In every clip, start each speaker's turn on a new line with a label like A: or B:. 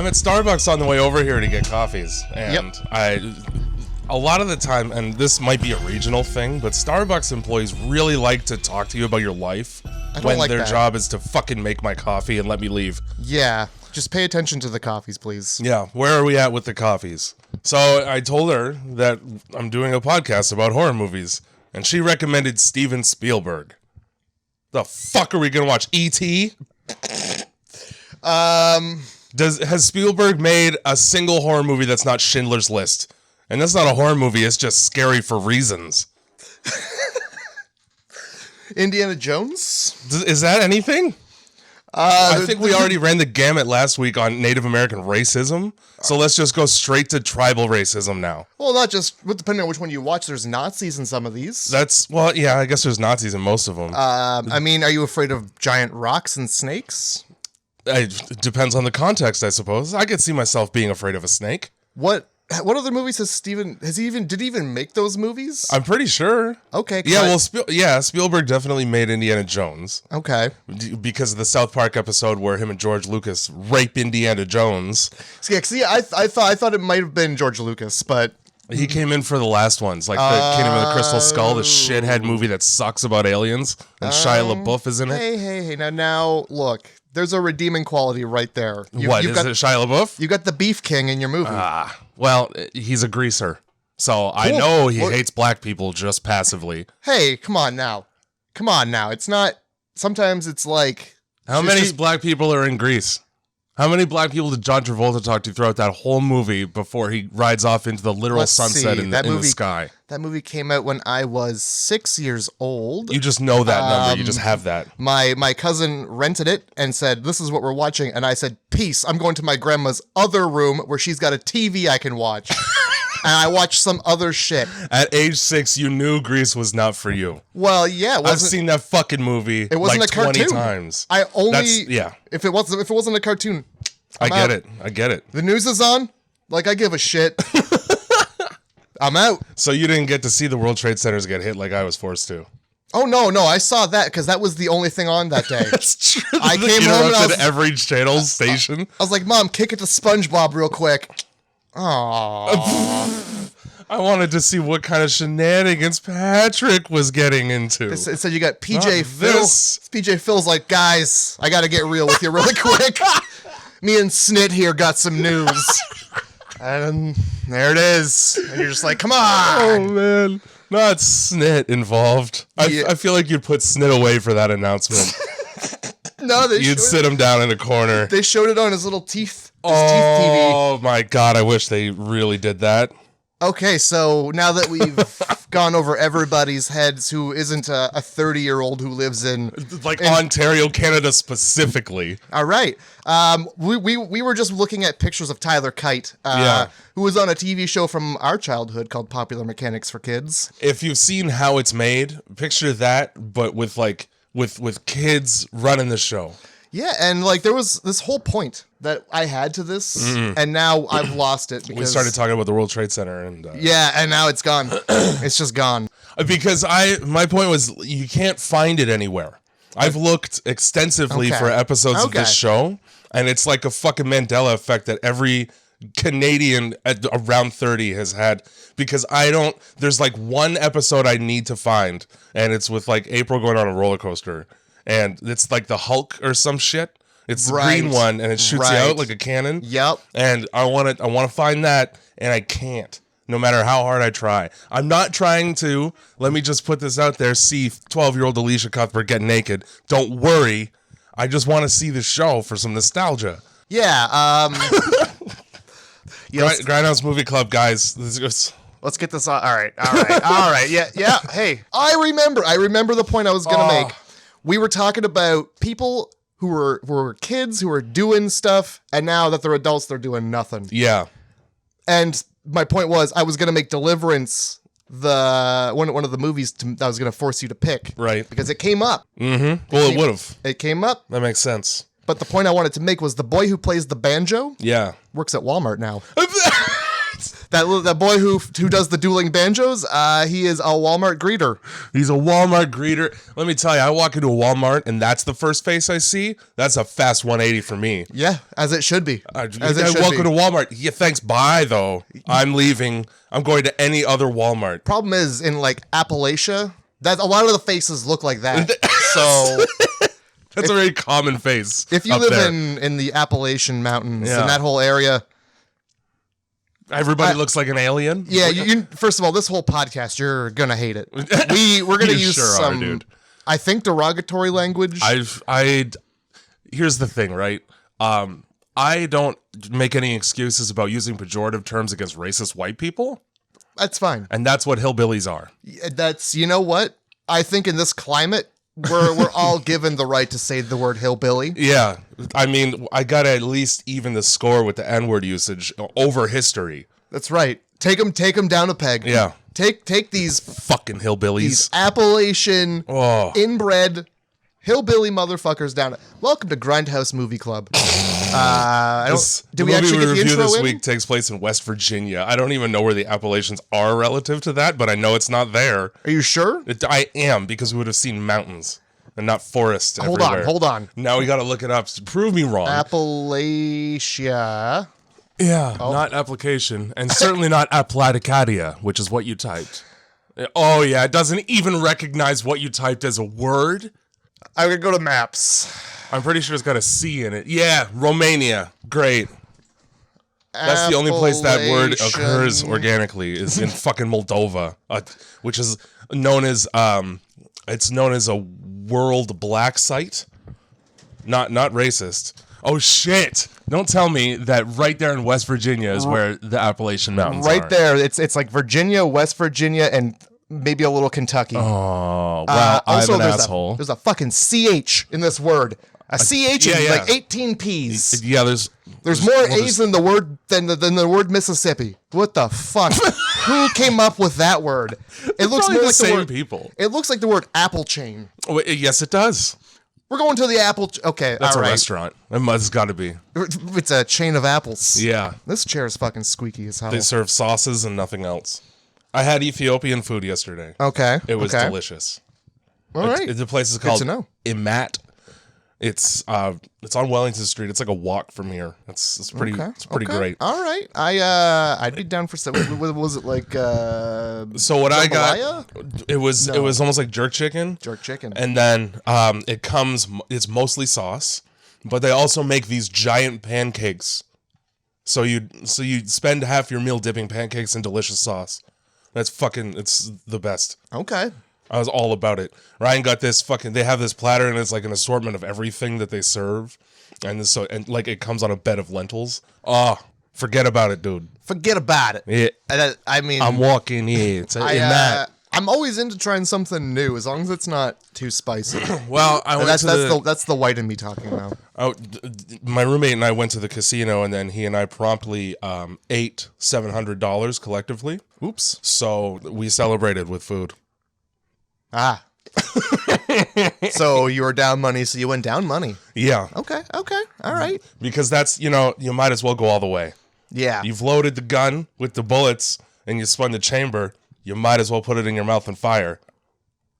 A: I'm at Starbucks on the way over here to get coffees, and a lot of the time, and this might be a regional thing, but Starbucks employees really like to talk to you about your life when
B: like
A: their
B: that.
A: job is to fucking make my coffee and let me leave.
B: Yeah, just pay attention to the coffees, please.
A: Yeah, where are we at with the coffees? So I told her that I'm doing a podcast about horror movies, and she recommended Steven Spielberg. The fuck are we gonna watch? E.T.? Has Spielberg made a single horror movie that's not Schindler's List? And that's not a horror movie, it's just scary for reasons.
B: Indiana Jones?
A: Is that anything? I think we already ran the gamut last week on Native American racism, so let's just go straight to tribal racism now.
B: Well, not just, depending on which one you watch, there's Nazis in some of these.
A: Well, yeah, I guess there's Nazis in most of them.
B: I mean, are you afraid of giant rocks and snakes?
A: It depends on the context, I suppose. I could see myself being afraid of a snake.
B: What other movies did he even make those movies?
A: I'm pretty sure.
B: Okay.
A: Yeah, Spielberg definitely made Indiana Jones.
B: Okay.
A: Because of the South Park episode where him and George Lucas rape Indiana Jones.
B: See, I thought it might have been George Lucas, but
A: he came in for the last ones, like the Kingdom of the Crystal Skull, the shithead movie that sucks about aliens, and Shia LaBeouf is in it.
B: Hey, now, look, there's a redeeming quality right there.
A: Is it Shia LaBeouf?
B: You got the Beef King in your movie.
A: Well, he's a greaser, so I know he hates black people just passively.
B: Hey, come on now. It's not, sometimes it's like...
A: How many black people are in Grease? How many black people did John Travolta talk to throughout that whole movie before he rides off into the literal sunset in the sky?
B: That movie came out when I was 6 years old.
A: You just know that number. You just have that.
B: My cousin rented it and said, "This is what we're watching." And I said, "Peace. I'm going to my grandma's other room where she's got a TV I can watch." And I watched some other shit. At
A: age 6, you knew Grease was not for you.
B: Well, yeah,
A: I've seen that fucking movie.
B: It wasn't
A: like
B: a cartoon.
A: 20 times.
B: If it wasn't a cartoon,
A: I get it.
B: The news is on. Like, I give a shit. I'm out.
A: So you didn't get to see the World Trade Centers get hit like I was forced to.
B: Oh, no, I saw that because that was the only thing on that day.
A: That's true.
B: I came home and
A: every channel station.
B: I was like, "Mom, kick it to SpongeBob real quick." Aww.
A: I wanted to see what kind of shenanigans Patrick was getting into.
B: It said you got PJ Phil. PJ Phil's like, "Guys, I got to get real with you really quick. Me and Snit here got some news." And there it is. And you're just like, "Come on."
A: Oh, man. Not Snit involved. Yeah. I feel like you'd put Snit away for that announcement.
B: No,
A: you'd sit him down in a corner.
B: They showed it on his little teeth.
A: Teeth TV. Oh my God! I wish they really did that.
B: Okay, so now that we've gone over everybody's heads who isn't a 30-year-old who lives in
A: Ontario, Canada specifically.
B: All right. We were just looking at pictures of Tyler Kite, who was on a TV show from our childhood called Popular Mechanics for Kids.
A: If you've seen how it's made, picture that, but with with kids running the show.
B: Yeah, and there was this whole point that I had to this, and now I've lost it. Because
A: we started talking about the World Trade Center. And
B: now it's gone. It's just gone.
A: Because my point was you can't find it anywhere. I've looked extensively for episodes of this show, and it's like a fucking Mandela effect that every Canadian at around 30 has had, because there's one episode I need to find, and it's with April going on a roller coaster. And it's like the Hulk or some shit. It's the green one, and it shoots you out like a cannon.
B: Yep.
A: And I want to find that, and I can't, no matter how hard I try. I'm not trying to, let me just put this out there, see 12-year-old Alicia Cuthbert get naked. Don't worry. I just want to see the show for some nostalgia.
B: Yeah.
A: Grindhouse Movie Club, guys.
B: Let's get this on. All right. Yeah. Hey, I remember the point I was going to make. We were talking about people who were kids who were doing stuff, and now that they're adults, they're doing nothing.
A: Yeah.
B: And my point was, I was going to make Deliverance one of the movies that I was going to force you to pick.
A: Right.
B: Because it came up.
A: Mm-hmm. Well, it would have.
B: It came up.
A: That makes sense.
B: But the point I wanted to make was the boy who plays the banjo
A: works
B: at Walmart now. That boy who does the dueling banjos, he is a Walmart greeter.
A: He's a Walmart greeter. Let me tell you, I walk into a Walmart and that's the first face I see. That's a fast 180 for me.
B: Yeah, as it should be.
A: I walk into Walmart. Yeah, thanks. Bye, though. I'm leaving. I'm going to any other Walmart.
B: Problem is, in like Appalachia, that a lot of the faces look like that. So
A: that's a very common face.
B: If you live in the Appalachian Mountains in that whole area,
A: everybody looks like an alien.
B: Yeah, you first of all, this whole podcast, you're gonna hate it. We're gonna use some, I think, derogatory language.
A: Here's the thing, right? I don't make any excuses about using pejorative terms against racist white people.
B: That's fine,
A: and that's what hillbillies are.
B: That's, you know what? I think in this climate, we're all given the right to say the word hillbilly.
A: Yeah, I mean, I gotta at least even the score with the N-word usage over history.
B: That's right. Take them down a peg.
A: Yeah.
B: Take these
A: fucking hillbillies,
B: these Appalachian inbred hillbilly motherfuckers down. Welcome to Grindhouse Movie Club. Do we actually get the intro
A: this week takes place in West Virginia. I don't even know where the Appalachians are relative to that, but I know it's not there.
B: Are you sure?
A: I am, because we would have seen mountains and not forests everywhere.
B: Hold on.
A: Now we got to look it up to prove me wrong.
B: Appalachia.
A: Yeah, not application, and certainly not Applaticadia, which is what you typed. Oh yeah, it doesn't even recognize what you typed as a word.
B: I'm gonna go to maps.
A: I'm pretty sure it's got a C in it. Yeah, Romania. Great. That's the only place that word occurs organically is in fucking Moldova, which is known as it's known as a world black site. Not racist. Oh shit! Don't tell me that right there in West Virginia is where the Appalachian Mountains are.
B: Right there. It's like Virginia, West Virginia, and maybe a little Kentucky.
A: Oh, well, I'm an asshole.
B: There's a fucking CH in this word. A CH is like 18 P's.
A: Yeah, there's
B: more A's than the word than the word Mississippi. What the fuck? Who came up with that word? It looks more like the
A: same
B: word
A: people.
B: It looks like the word apple chain.
A: Oh, yes, it does.
B: We're going to the apple. Okay,
A: that's
B: all right.
A: A restaurant. It's got to be.
B: It's a chain of apples.
A: Yeah.
B: This chair is fucking squeaky as hell.
A: They serve sauces and nothing else. I had Ethiopian food yesterday.
B: Okay.
A: It was delicious.
B: All right.
A: The place is called Imat. It's on Wellington Street. It's like a walk from here. It's pretty great.
B: All right. I'd be down for some. Was it like
A: so what jambalaya? I got it was almost like jerk chicken. And then it's mostly sauce, but they also make these giant pancakes. So you spend half your meal dipping pancakes in delicious sauce. It's the best.
B: Okay.
A: I was all about it. Ryan got this they have this platter and it's like an assortment of everything that they serve. And like it comes on a bed of lentils. Oh, forget about it, dude.
B: Forget about it.
A: Yeah.
B: I mean,
A: I'm walking here.
B: I'm always into trying something new as long as it's not too spicy.
A: Well,
B: that's the white in me talking about.
A: My roommate and I went to the casino and then he and I promptly ate $700 collectively.
B: Oops.
A: So we celebrated with food.
B: Ah. So you were down money, so you went down money.
A: Yeah.
B: Okay. All right.
A: Because that's, you might as well go all the way.
B: Yeah.
A: You've loaded the gun with the bullets and you spun the chamber. You might as well put it in your mouth and fire.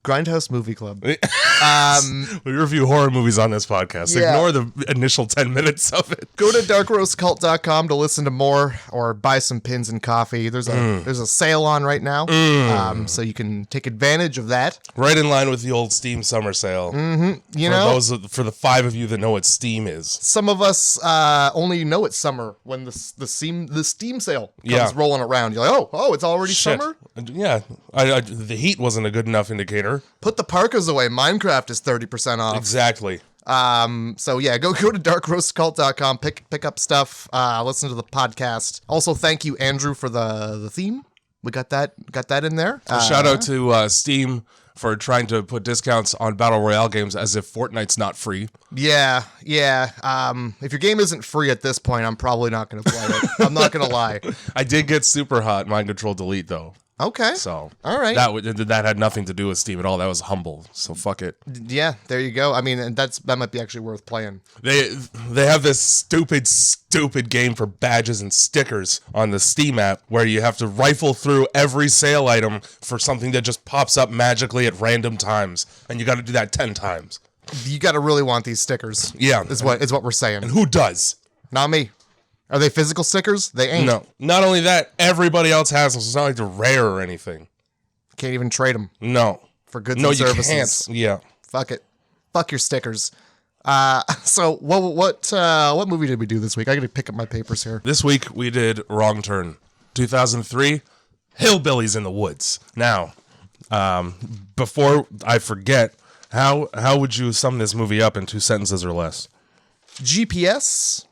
B: Grindhouse Movie Club.
A: We review horror movies on this podcast. Yeah. Ignore the initial 10 minutes of it.
B: Go to darkroastcult.com to listen to more or buy some pins and coffee. There's a sale on right now. So you can take advantage of that.
A: Right in line with the old Steam summer sale.
B: Mm-hmm.
A: For the 5 of you that know what Steam is.
B: Some of us only know it's summer when the Steam sale comes rolling around. You're like, oh, it's already summer?
A: Yeah. The heat wasn't a good enough indicator.
B: Put the parkas away. Minecraft is 30% off.
A: Exactly.
B: So yeah, go to darkroastcult.com, pick up stuff, listen to the podcast. Also, thank you, Andrew, for the theme. We got that in there.
A: Shout out to Steam for trying to put discounts on Battle Royale games as if Fortnite's not free.
B: Yeah. If your game isn't free at this point, I'm probably not going to play it. I'm not going to lie.
A: I did get Super Hot Mind Control Delete, though.
B: Okay.
A: So,
B: all right.
A: That had nothing to do with Steam at all. That was Humble. So fuck it.
B: Yeah, there you go. I mean, and that might be actually worth playing.
A: They have this stupid game for badges and stickers on the Steam app where you have to rifle through every sale item for something that just pops up magically at random times, and you got to do that 10 times.
B: You got to really want these stickers.
A: Yeah,
B: is what we're saying.
A: And who does?
B: Not me. Are they physical stickers? They ain't.
A: No. Not only that, everybody else has them, so it's not like they're rare or anything.
B: Can't even trade them.
A: No.
B: For goods and services.
A: No, you can't. Yeah.
B: Fuck it. Fuck your stickers. So what movie did we do this week? I got to pick up my papers here.
A: This week we did Wrong Turn. 2003, Hillbillies in the Woods. Now, before I forget, how would you sum this movie up in 2 sentences or less?
B: GPS?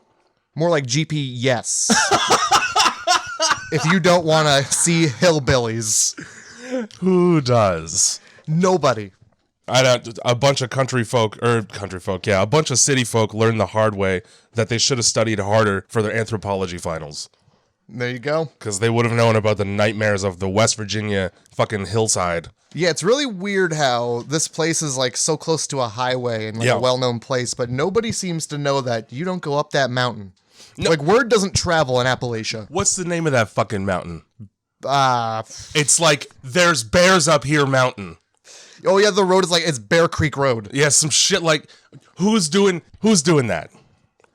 B: More like GP yes. If you don't want to see hillbillies.
A: Who does?
B: Nobody.
A: A bunch of a bunch of city folk learned the hard way that they should have studied harder for their anthropology finals.
B: There you go.
A: Because they would have known about the nightmares of the West Virginia fucking hillside.
B: Yeah, it's really weird how this place is like so close to a highway and like a well-known place, but nobody seems to know that you don't go up that mountain. No. Like, word doesn't travel in Appalachia.
A: What's the name of that fucking mountain? It's like, there's bears up here mountain.
B: Oh yeah, the road is like, it's Bear Creek Road.
A: Yeah, some shit like, who's doing that?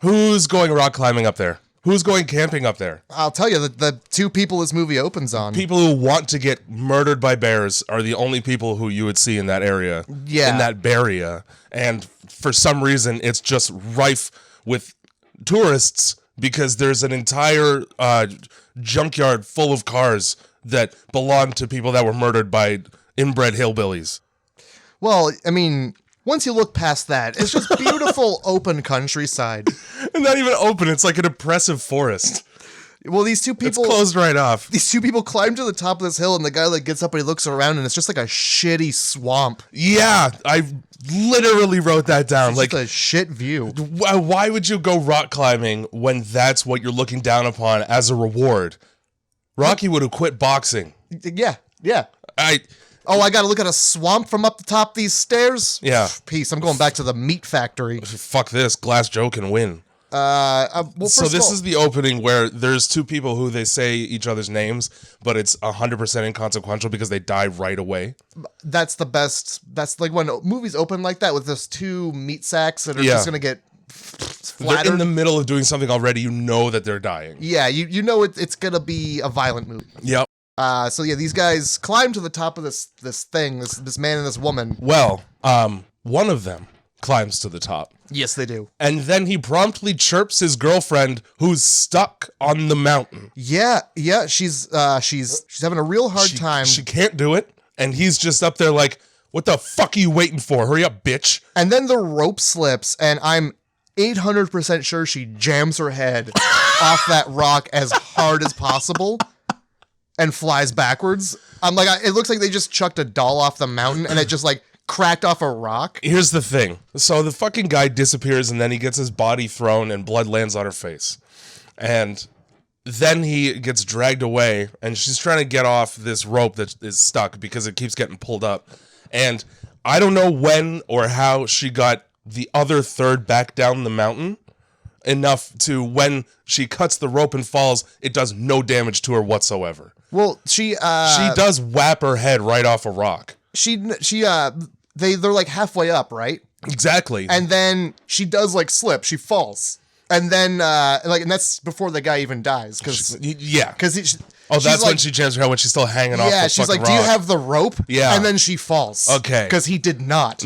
A: Who's going rock climbing up there? Who's going camping up there?
B: I'll tell you, the 2 people this movie opens on.
A: People who want to get murdered by bears are the only people who you would see in that area.
B: Yeah.
A: In that barrier. And for some reason, it's just rife with tourists because there's an entire junkyard full of cars that belong to people that were murdered by inbred hillbillies.
B: Well, I mean, once you look past that, it's just beautiful open countryside.
A: And not even open, it's like an oppressive forest.
B: Well, these 2 people...
A: It's closed right off.
B: These 2 people climb to the top of this hill, and the guy like gets up and he looks around, and it's just like a shitty swamp.
A: Yeah, I literally wrote that down.
B: It's
A: like
B: just a shit view.
A: Why would you go rock climbing when that's what you're looking down upon as a reward? Rocky would have quit boxing.
B: Yeah. I gotta look at a swamp from up the top of these stairs?
A: Yeah.
B: Peace, I'm going back to the meat factory.
A: Fuck this, Glass Joe can win. So this is the opening where there's 2 people who they say each other's names, but it's 100% inconsequential because they die right away.
B: That's the best. That's like when movies open like that with those 2 meat sacks that are just gonna get flattered.
A: They're in the middle of doing something already. You know that they're dying.
B: Yeah, you know it's gonna be a violent movie.
A: Yep.
B: So yeah, these guys climb to the top of this thing, this man and this woman.
A: Well, one of them climbs to the top.
B: Yes, they do.
A: And then he promptly chirps his girlfriend who's stuck on the mountain.
B: Yeah, she's having a real hard time.
A: She can't do it, and he's just up there like, what the fuck are you waiting for? Hurry up, bitch.
B: And then the rope slips, and I'm 800% sure she jams her head off that rock as hard as possible and flies backwards. I'm like, it looks like they just chucked a doll off the mountain, and it just like cracked off a rock.
A: Here's the thing. So the fucking guy disappears and then he gets his body thrown and blood lands on her face. And then he gets dragged away and she's trying to get off this rope that is stuck because it keeps getting pulled up. And I don't know when or how she got the other third back down the mountain enough to when she cuts the rope and falls, it does no damage to her whatsoever.
B: Well, she
A: does whap her head right off a rock. They're like halfway up, right? Exactly.
B: And then she does like slip. She falls. And then and that's before the guy even dies. That's
A: when she jams her head when she's still hanging off the
B: Yeah, she's like,
A: rock.
B: do you have the rope?
A: Yeah.
B: And then she falls.
A: Okay.
B: Because he did not.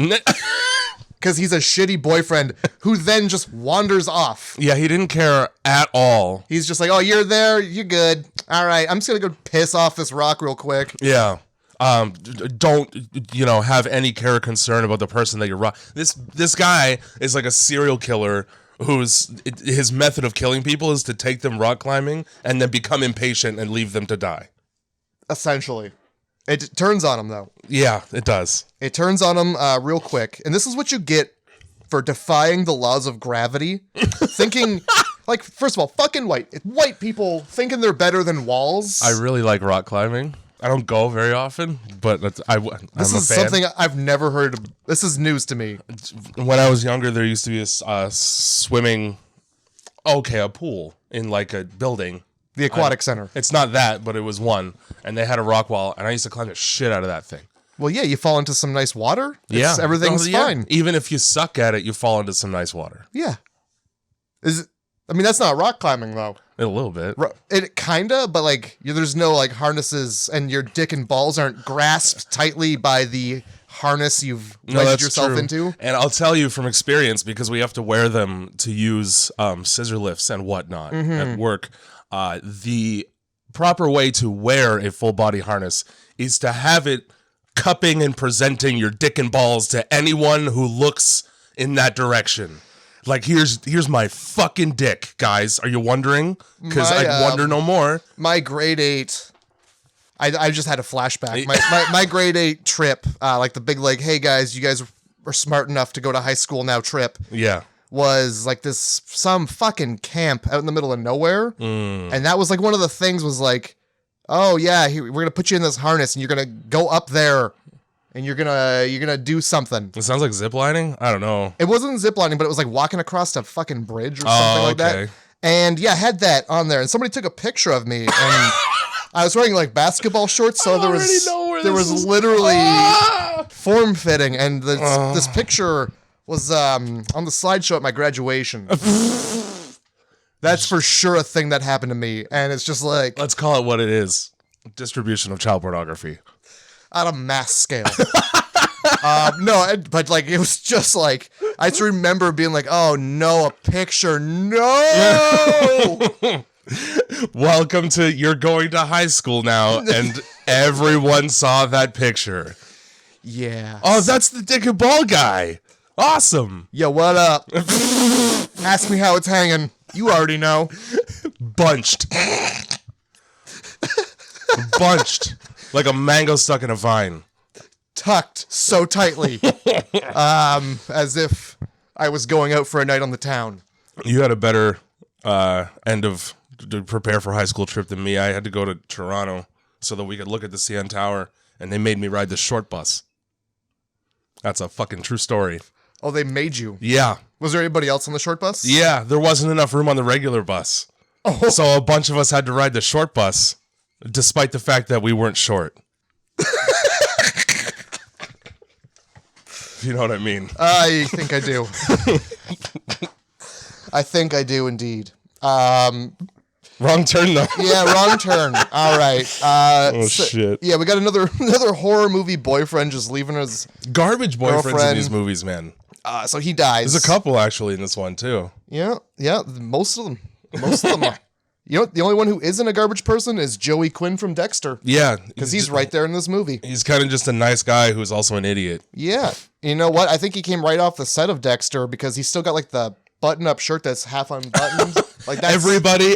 B: Because he's a shitty boyfriend who then just wanders off.
A: Yeah, he didn't care at all.
B: He's just like, oh, you're there. You're good. All right, I'm just going to go piss off this rock real quick.
A: Yeah. Don't have any care or concern about the person that you're this guy is like a serial killer his method of killing people is to take them rock climbing and then become impatient and leave them to die.
B: Essentially. It turns on him though.
A: Yeah, it does.
B: It turns on him real quick. And this is what you get for defying the laws of gravity. Thinking first of all, fucking white people thinking they're better than walls.
A: I really like rock climbing. I don't go very often, but I'm
B: this is something I've never heard of. This is news to me.
A: When I was younger, there used to be a swimming, a pool in like a building.
B: The aquatic center.
A: It's not that, but it was one. And they had a rock wall, and I used to climb the shit out of that thing.
B: Well, yeah, you fall into some nice water. Everything's fine.
A: Even if you suck at it, you fall into some nice water.
B: Yeah. That's not rock climbing, though.
A: A little bit.
B: It kinda, but like, there's no like harnesses, and your dick and balls aren't grasped tightly by the harness you've wedged yourself into.
A: And I'll tell you from experience, because we have to wear them to use scissor lifts and whatnot at work. The proper way to wear a full body harness is to have it cupping and presenting your dick and balls to anyone who looks in that direction. Like, here's my fucking dick, guys. Are you wondering? Because I wonder no more.
B: My grade 8, I just had a flashback. My grade 8 trip, like the big hey guys, you guys are smart enough to go to high school now trip.
A: Yeah.
B: Was like some fucking camp out in the middle of nowhere. And that was like one of the things was like, oh yeah, we're going to put you in this harness and you're going to go up there. And you're gonna do something.
A: It sounds like ziplining? I don't know.
B: It wasn't ziplining, but it was like walking across a fucking bridge or something like that. And yeah, I had that on there. And somebody took a picture of me, and I was wearing like basketball shorts, so there was literally form fitting, and this picture was on the slideshow at my graduation. That's for sure a thing that happened to me, and it's just like,
A: let's call it what it is: distribution of child pornography.
B: On a mass scale. No, but like, it was just like, I just remember being like, oh no, a picture, no!
A: Welcome to, you're going to high school now, and everyone saw that picture.
B: Yeah.
A: Oh, that's the dick and ball guy. Awesome.
B: Yo, what up? Ask me how it's hanging. You already know.
A: Bunched. Bunched. Like a mango stuck in a vine.
B: Tucked so tightly. As if I was going out for a night on the town.
A: You had a better end of to prepare for high school trip than me. I had to go to Toronto so that we could look at the CN Tower, and they made me ride the short bus. That's a fucking true story.
B: Oh, they made you?
A: Yeah.
B: Was there anybody else on the short bus?
A: Yeah, there wasn't enough room on the regular bus. Oh. So a bunch of us had to ride the short bus, despite the fact that we weren't short. You know what I mean?
B: I think I do. I think I do indeed. Wrong
A: turn, though.
B: Yeah, wrong turn. All right.
A: Shit.
B: Yeah, we got another horror movie boyfriend just leaving his
A: garbage boyfriends in these movies, man.
B: So he dies.
A: There's a couple actually in this one too.
B: Yeah. Most of them are. You know, the only one who isn't a garbage person is Joey Quinn from Dexter.
A: Yeah.
B: Because he's right there in this movie.
A: He's kind of just a nice guy who's also an idiot.
B: Yeah. You know what? I think he came right off the set of Dexter because he's still got like the button-up shirt that's half unbuttoned. Like that's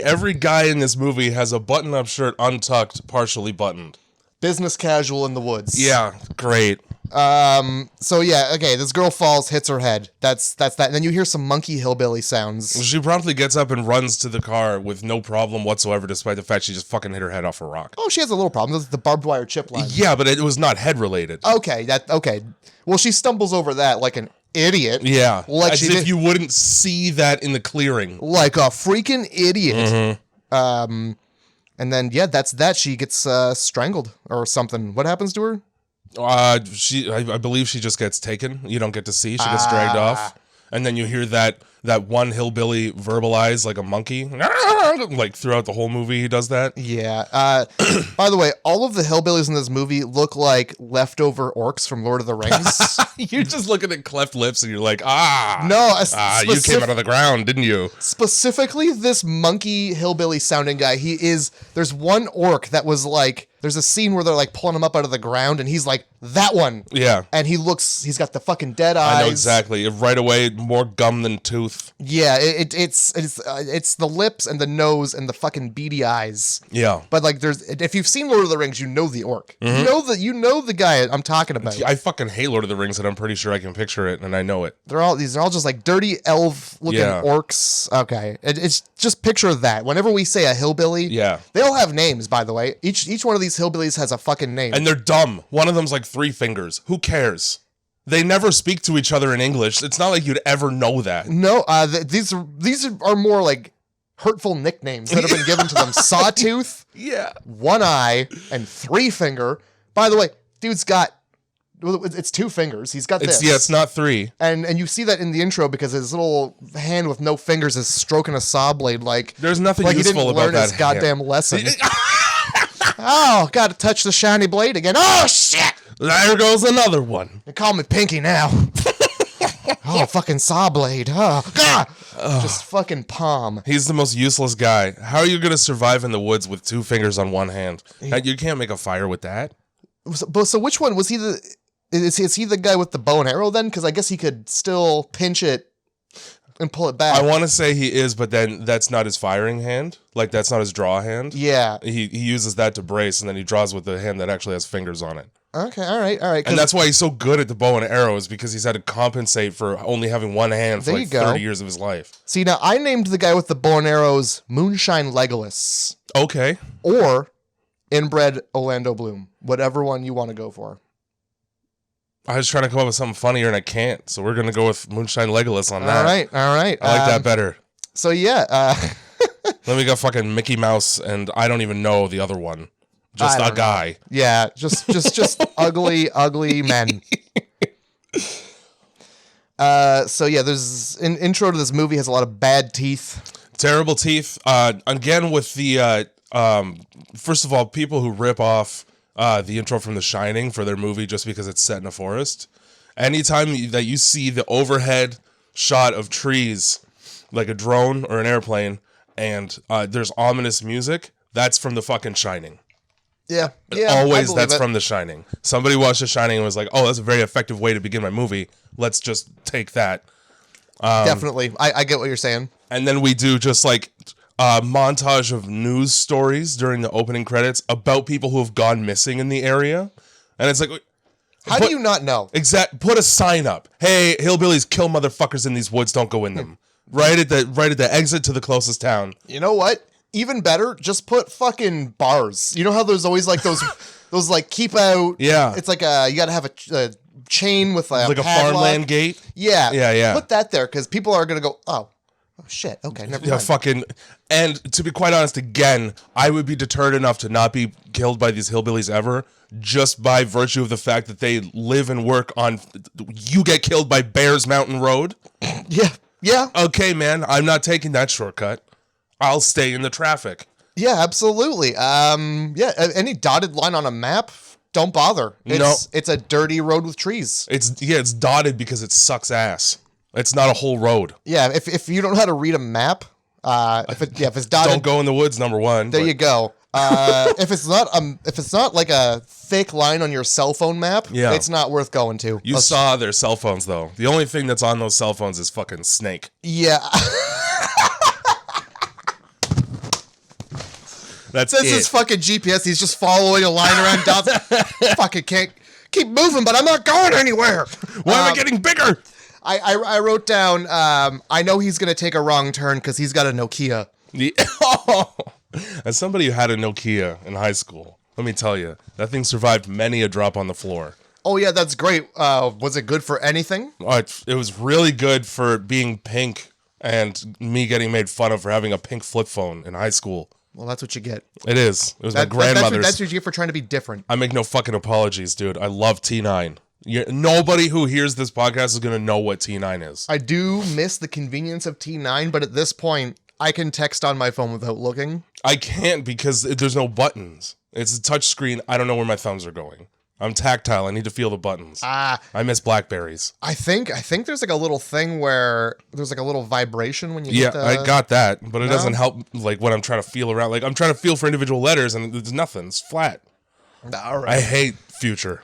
A: every guy in this movie has a button-up shirt untucked, partially buttoned.
B: Business casual in the woods.
A: Yeah, great.
B: So yeah, okay, this girl falls, hits her head. That's that. And then you hear some monkey hillbilly sounds.
A: She promptly gets up and runs to the car with no problem whatsoever, despite the fact she just fucking hit her head off a rock.
B: Oh, she has a little problem. That's the barbed wire chip line.
A: Yeah, but it was not head related.
B: Okay. Well, she stumbles over that like an idiot.
A: Yeah.
B: Like
A: as if you wouldn't see that in the clearing.
B: Like a freaking idiot.
A: Mm-hmm.
B: And then yeah, that's that. She gets strangled or something. What happens to her?
A: I believe she just gets taken. You don't get to see. She gets dragged off. And then you hear that one hillbilly verbalize like a monkey. Like throughout the whole movie, he does that.
B: Yeah. By the way, all of the hillbillies in this movie look like leftover orcs from Lord of the Rings.
A: You're just looking at cleft lips and you're like, you came out of the ground, didn't you?
B: Specifically, this monkey hillbilly sounding guy, there's one orc that was like, there's a scene where they're like pulling him up out of the ground and he's like, that one.
A: Yeah.
B: And he's got the fucking dead eyes.
A: I know exactly. Right away, more gum than tooth. mouth.
B: Yeah, it's the lips and the nose and the fucking beady eyes.
A: Yeah.
B: But like, if you've seen Lord of the Rings, you know the orc. Mm-hmm. You know the guy I'm talking about.
A: I fucking hate Lord of the Rings, and I'm pretty sure I can picture it, and I know it.
B: These are all just like dirty elf looking orcs. Okay, it's just picture that. Whenever we say a hillbilly, they all have names, by the way. Each one of these hillbillies has a fucking name,
A: and they're dumb. One of them's like 3 fingers. Who cares? They never speak to each other in English. It's not like you'd ever know that.
B: No, these are more like hurtful nicknames that have been given to them. Sawtooth, One Eye, and 3 Finger. By the way, dude's got, it's 2 fingers. He's got this.
A: Yeah, it's not 3.
B: And you see that in the intro because his little hand with no fingers is stroking a saw blade like
A: there's nothing useful about that. He didn't learn his
B: goddamn lesson. Oh, got to touch the shiny blade again. Oh shit!
A: There goes another one.
B: They call me Pinky now. Oh, fucking saw blade. Oh, God. Just fucking palm.
A: He's the most useless guy. How are you going to survive in the woods with 2 fingers on one hand? You can't make a fire with that.
B: So which one was he? Is he the guy with the bow and arrow then? Because I guess he could still pinch it and pull it back.
A: I want to say he is, but then that's not his firing hand. Like, that's not his draw hand.
B: Yeah.
A: He uses that to brace, and then he draws with the hand that actually has fingers on it.
B: Okay, all right.
A: And that's why he's so good at the bow and arrow, is because he's had to compensate for only having one hand for like 30 years of his life.
B: See, now I named the guy with the bow and arrows Moonshine Legolas.
A: Okay.
B: Or Inbred Orlando Bloom. Whatever one you want to go for.
A: I was trying to come up with something funnier and I can't, so we're going to go with Moonshine Legolas on that.
B: All right.
A: I like that better.
B: So yeah.
A: Then we got fucking Mickey Mouse, and I don't even know the other one. Just a guy.
B: Know. Yeah, just ugly men. So yeah, there's an intro to this movie has a lot of bad teeth.
A: Terrible teeth. Again with the first of all, people who rip off the intro from The Shining for their movie just because it's set in a forest. Anytime that you see the overhead shot of trees, like a drone or an airplane, and there's ominous music, that's from The fucking Shining.
B: Yeah.
A: Always that's from The Shining. Somebody watched The Shining and was like, oh, that's a very effective way to begin my movie. Let's just take that.
B: Definitely. I get what you're saying.
A: And then we do just like a montage of news stories during the opening credits about people who have gone missing in the area. And it's like,
B: how do you not know?
A: Put a sign up. Hey, hillbillies kill motherfuckers in these woods. Don't go in them. Right at the exit to the closest town.
B: You know what? Even better, just put fucking bars. You know how there's always like those like keep out.
A: Yeah.
B: It's like you got to have a chain with
A: like a farmland gate.
B: Yeah. Put that there because people are gonna go, oh shit. Okay, never mind.
A: Fucking. And to be quite honest, again, I would be deterred enough to not be killed by these hillbillies ever, just by virtue of the fact that they live and work on. You get killed by Bears Mountain Road.
B: Yeah.
A: Okay, man, I'm not taking that shortcut. I'll stay in the traffic.
B: Yeah, absolutely. Any dotted line on a map, don't bother. It's a dirty road with trees.
A: It's dotted because it sucks ass. It's not a whole road.
B: Yeah, if you don't know how to read a map, if it's dotted,
A: don't go in the woods. Number one.
B: There you go. If it's not like a thick line on your cell phone map, it's not worth going to.
A: You saw their cell phones though. The only thing that's on those cell phones is fucking Snake.
B: Yeah.
A: That's
B: his fucking GPS. He's just following a line around dots. Fucking can't keep moving, but I'm not going anywhere.
A: Why am I getting bigger?
B: I wrote down, I know he's going to take a wrong turn because he's got a Nokia.
A: As somebody who had a Nokia in high school, let me tell you, that thing survived many a drop on the floor.
B: Oh, yeah, that's great. Was it good for anything?
A: It was really good for being pink and me getting made fun of for having a pink flip phone in high school.
B: Well, that's what you get.
A: It is. It was my grandmother's.
B: That's what you get for trying to be different.
A: I make no fucking apologies, dude. I love T9. Nobody who hears this podcast is going to know what T9 is.
B: I do miss the convenience of T9, but at this point, I can text on my phone without looking.
A: I can't because there's no buttons. It's a touch screen. I don't know where my thumbs are going. I'm tactile. I need to feel the buttons. I miss Blackberries.
B: I think there's like a little thing where there's like a little vibration when you get the...
A: I got that, but it doesn't help like when I'm trying to feel around. Like I'm trying to feel for individual letters and there's nothing. It's flat.
B: All right.
A: I hate Future.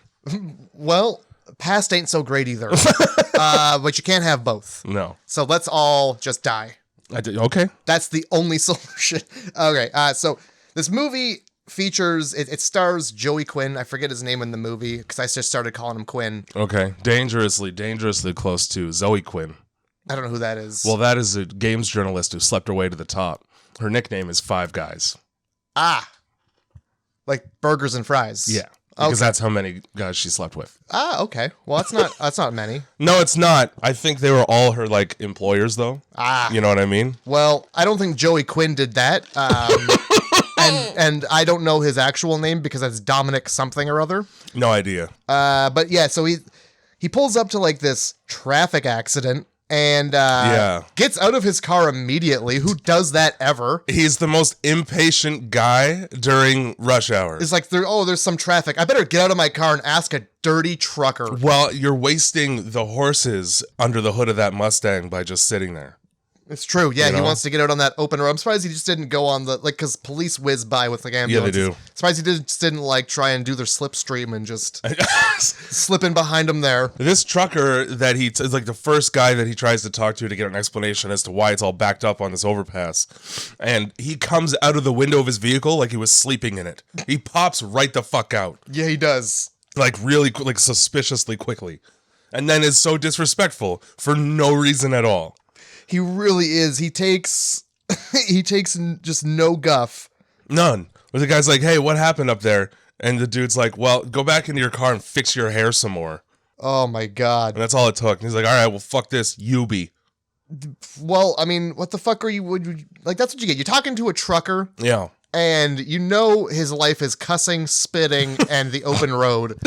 B: Well, past ain't so great either. But you can't have both.
A: No.
B: So let's all just die.
A: Okay.
B: That's the only solution. Okay. So this movie features, it stars Joey Quinn. I forget his name in the movie because I just started calling him Quinn.
A: Okay. Dangerously close to Zoe Quinn.
B: I don't know who that is.
A: Well, that is a games journalist who slept her way to the top. Her nickname is Five Guys.
B: Like burgers and fries.
A: Yeah. Because that's how many guys she slept with.
B: Okay. Well, that's not many.
A: No, it's not. I think they were all her like employers though. You know what I mean?
B: Well, I don't think Joey Quinn did that. And I don't know his actual name because that's Dominic something or other.
A: No idea.
B: But yeah, so he pulls up to like this traffic accident and gets out of his car immediately. Who does that ever?
A: He's the most impatient guy during rush hour.
B: It's like, there's some traffic. I better get out of my car and ask a dirty trucker.
A: Well, you're wasting the horses under the hood of that Mustang by just sitting there.
B: It's true. Yeah, he wants to get out on that open road. I'm surprised he just didn't go on the, like, because police whiz by with, like, ambulances.
A: Yeah, they do.
B: Surprised he just didn't, like, try and do their slipstream and just slip in behind him there.
A: This trucker that is like the first guy that he tries to talk to get an explanation as to why it's all backed up on this overpass. And he comes out of the window of his vehicle like he was sleeping in it. He pops right the fuck out.
B: Yeah, he does.
A: Like, really, like, suspiciously quickly. And then is so disrespectful for no reason at all.
B: He really is. He takes just no guff.
A: None. Where the guy's like, hey, what happened up there? And the dude's like, well, go back into your car and fix your hair some more.
B: Oh my God.
A: And that's all it took. And he's like, all right, well, fuck this. You be.
B: Well, I mean, what the fuck are you, like, that's what you get. You're talking to a trucker.
A: Yeah.
B: And you know his life is cussing, spitting, and the open road.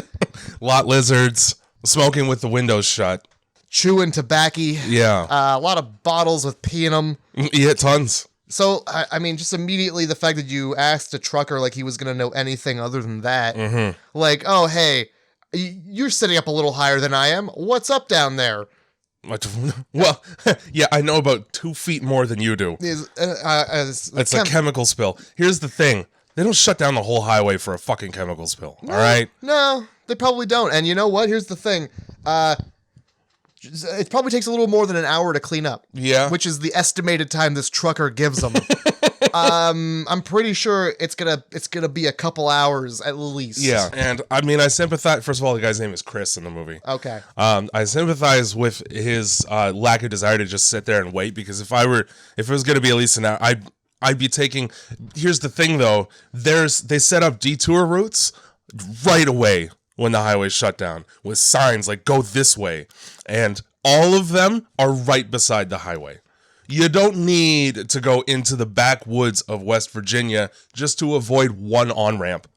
A: Lot lizards, smoking with the windows shut.
B: Chewing tobacco.
A: Yeah.
B: A lot of bottles with pee in them.
A: Yeah, tons.
B: So, I mean, just immediately the fact that you asked a trucker like he was going to know anything other than that.
A: Mm-hmm.
B: Like, oh, hey, you're sitting up a little higher than I am. What's up down there?
A: Well, yeah, I know about 2 feet more than you do.
B: It's
A: a chemical spill. Here's the thing. They don't shut down the whole highway for a fucking chemical spill, all right?
B: No, they probably don't. And you know what? Here's the thing. It probably takes a little more than an hour to clean up.
A: Yeah.
B: Which is the estimated time this trucker gives them. I'm pretty sure it's gonna be a couple hours at least.
A: Yeah. And I mean, I sympathize. First of all, the guy's name is Chris in the movie.
B: Okay.
A: I sympathize with his lack of desire to just sit there and wait, because if it was gonna be at least an hour, I'd be taking. Here's the thing though. They set up detour routes right away when the highway shut down with signs like go this way, and all of them are right beside the highway. You don't need to go into the backwoods of West Virginia just to avoid one on-ramp.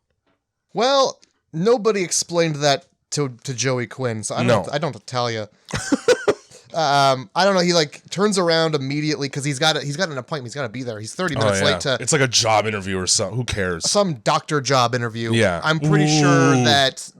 B: Well, nobody explained that to Joey Quinn, so I don't have to tell you. I don't know. He like turns around immediately because he's got an appointment. He's got to be there. He's 30 minutes late to.
A: It's like a job interview or something. Who cares?
B: Some doctor job interview.
A: Yeah,
B: I'm pretty sure that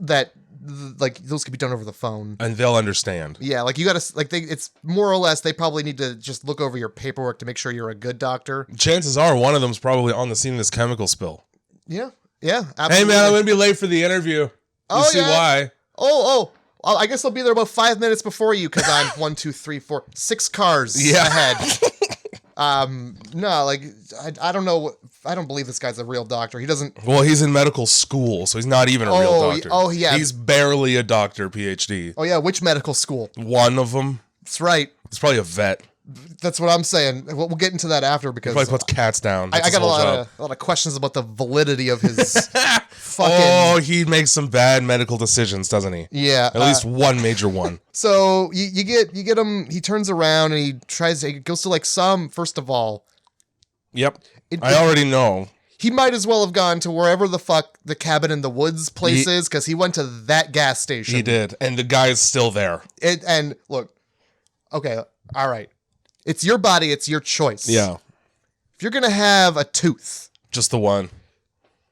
B: like those could be done over the phone,
A: and they'll understand.
B: Yeah, like you got to like it's more or less. They probably need to just look over your paperwork to make sure you're a good doctor.
A: Chances are one of them's probably on the scene of this chemical spill.
B: Yeah, absolutely.
A: Hey man, I'm gonna be late for the interview. You see why?
B: Oh. Well, I guess I'll be there about 5 minutes before you because I'm 1, 2, 3, 4, 6 cars ahead. No, like I don't know. I don't believe this guy's a real doctor. He doesn't.
A: Well, he's in medical school, so he's not even a real doctor.
B: Oh, yeah.
A: He's barely a doctor, PhD.
B: Oh, yeah. Which medical school?
A: One of them.
B: That's right.
A: It's probably a vet.
B: That's what I'm saying. We'll get into that after because
A: he probably puts cats down.
B: I got a lot of questions about the validity of his fucking.
A: Oh, he makes some bad medical decisions, doesn't he?
B: Yeah,
A: at least one major one.
B: So you get him. He turns around and he goes to like first of all.
A: Yep, I already know.
B: He might as well have gone to wherever the fuck the cabin in the woods place is because he went to that gas station.
A: He did, and the guy is still there.
B: And look, okay, all right. It's your body. It's your choice.
A: Yeah.
B: If you're going to have a tooth.
A: Just the one.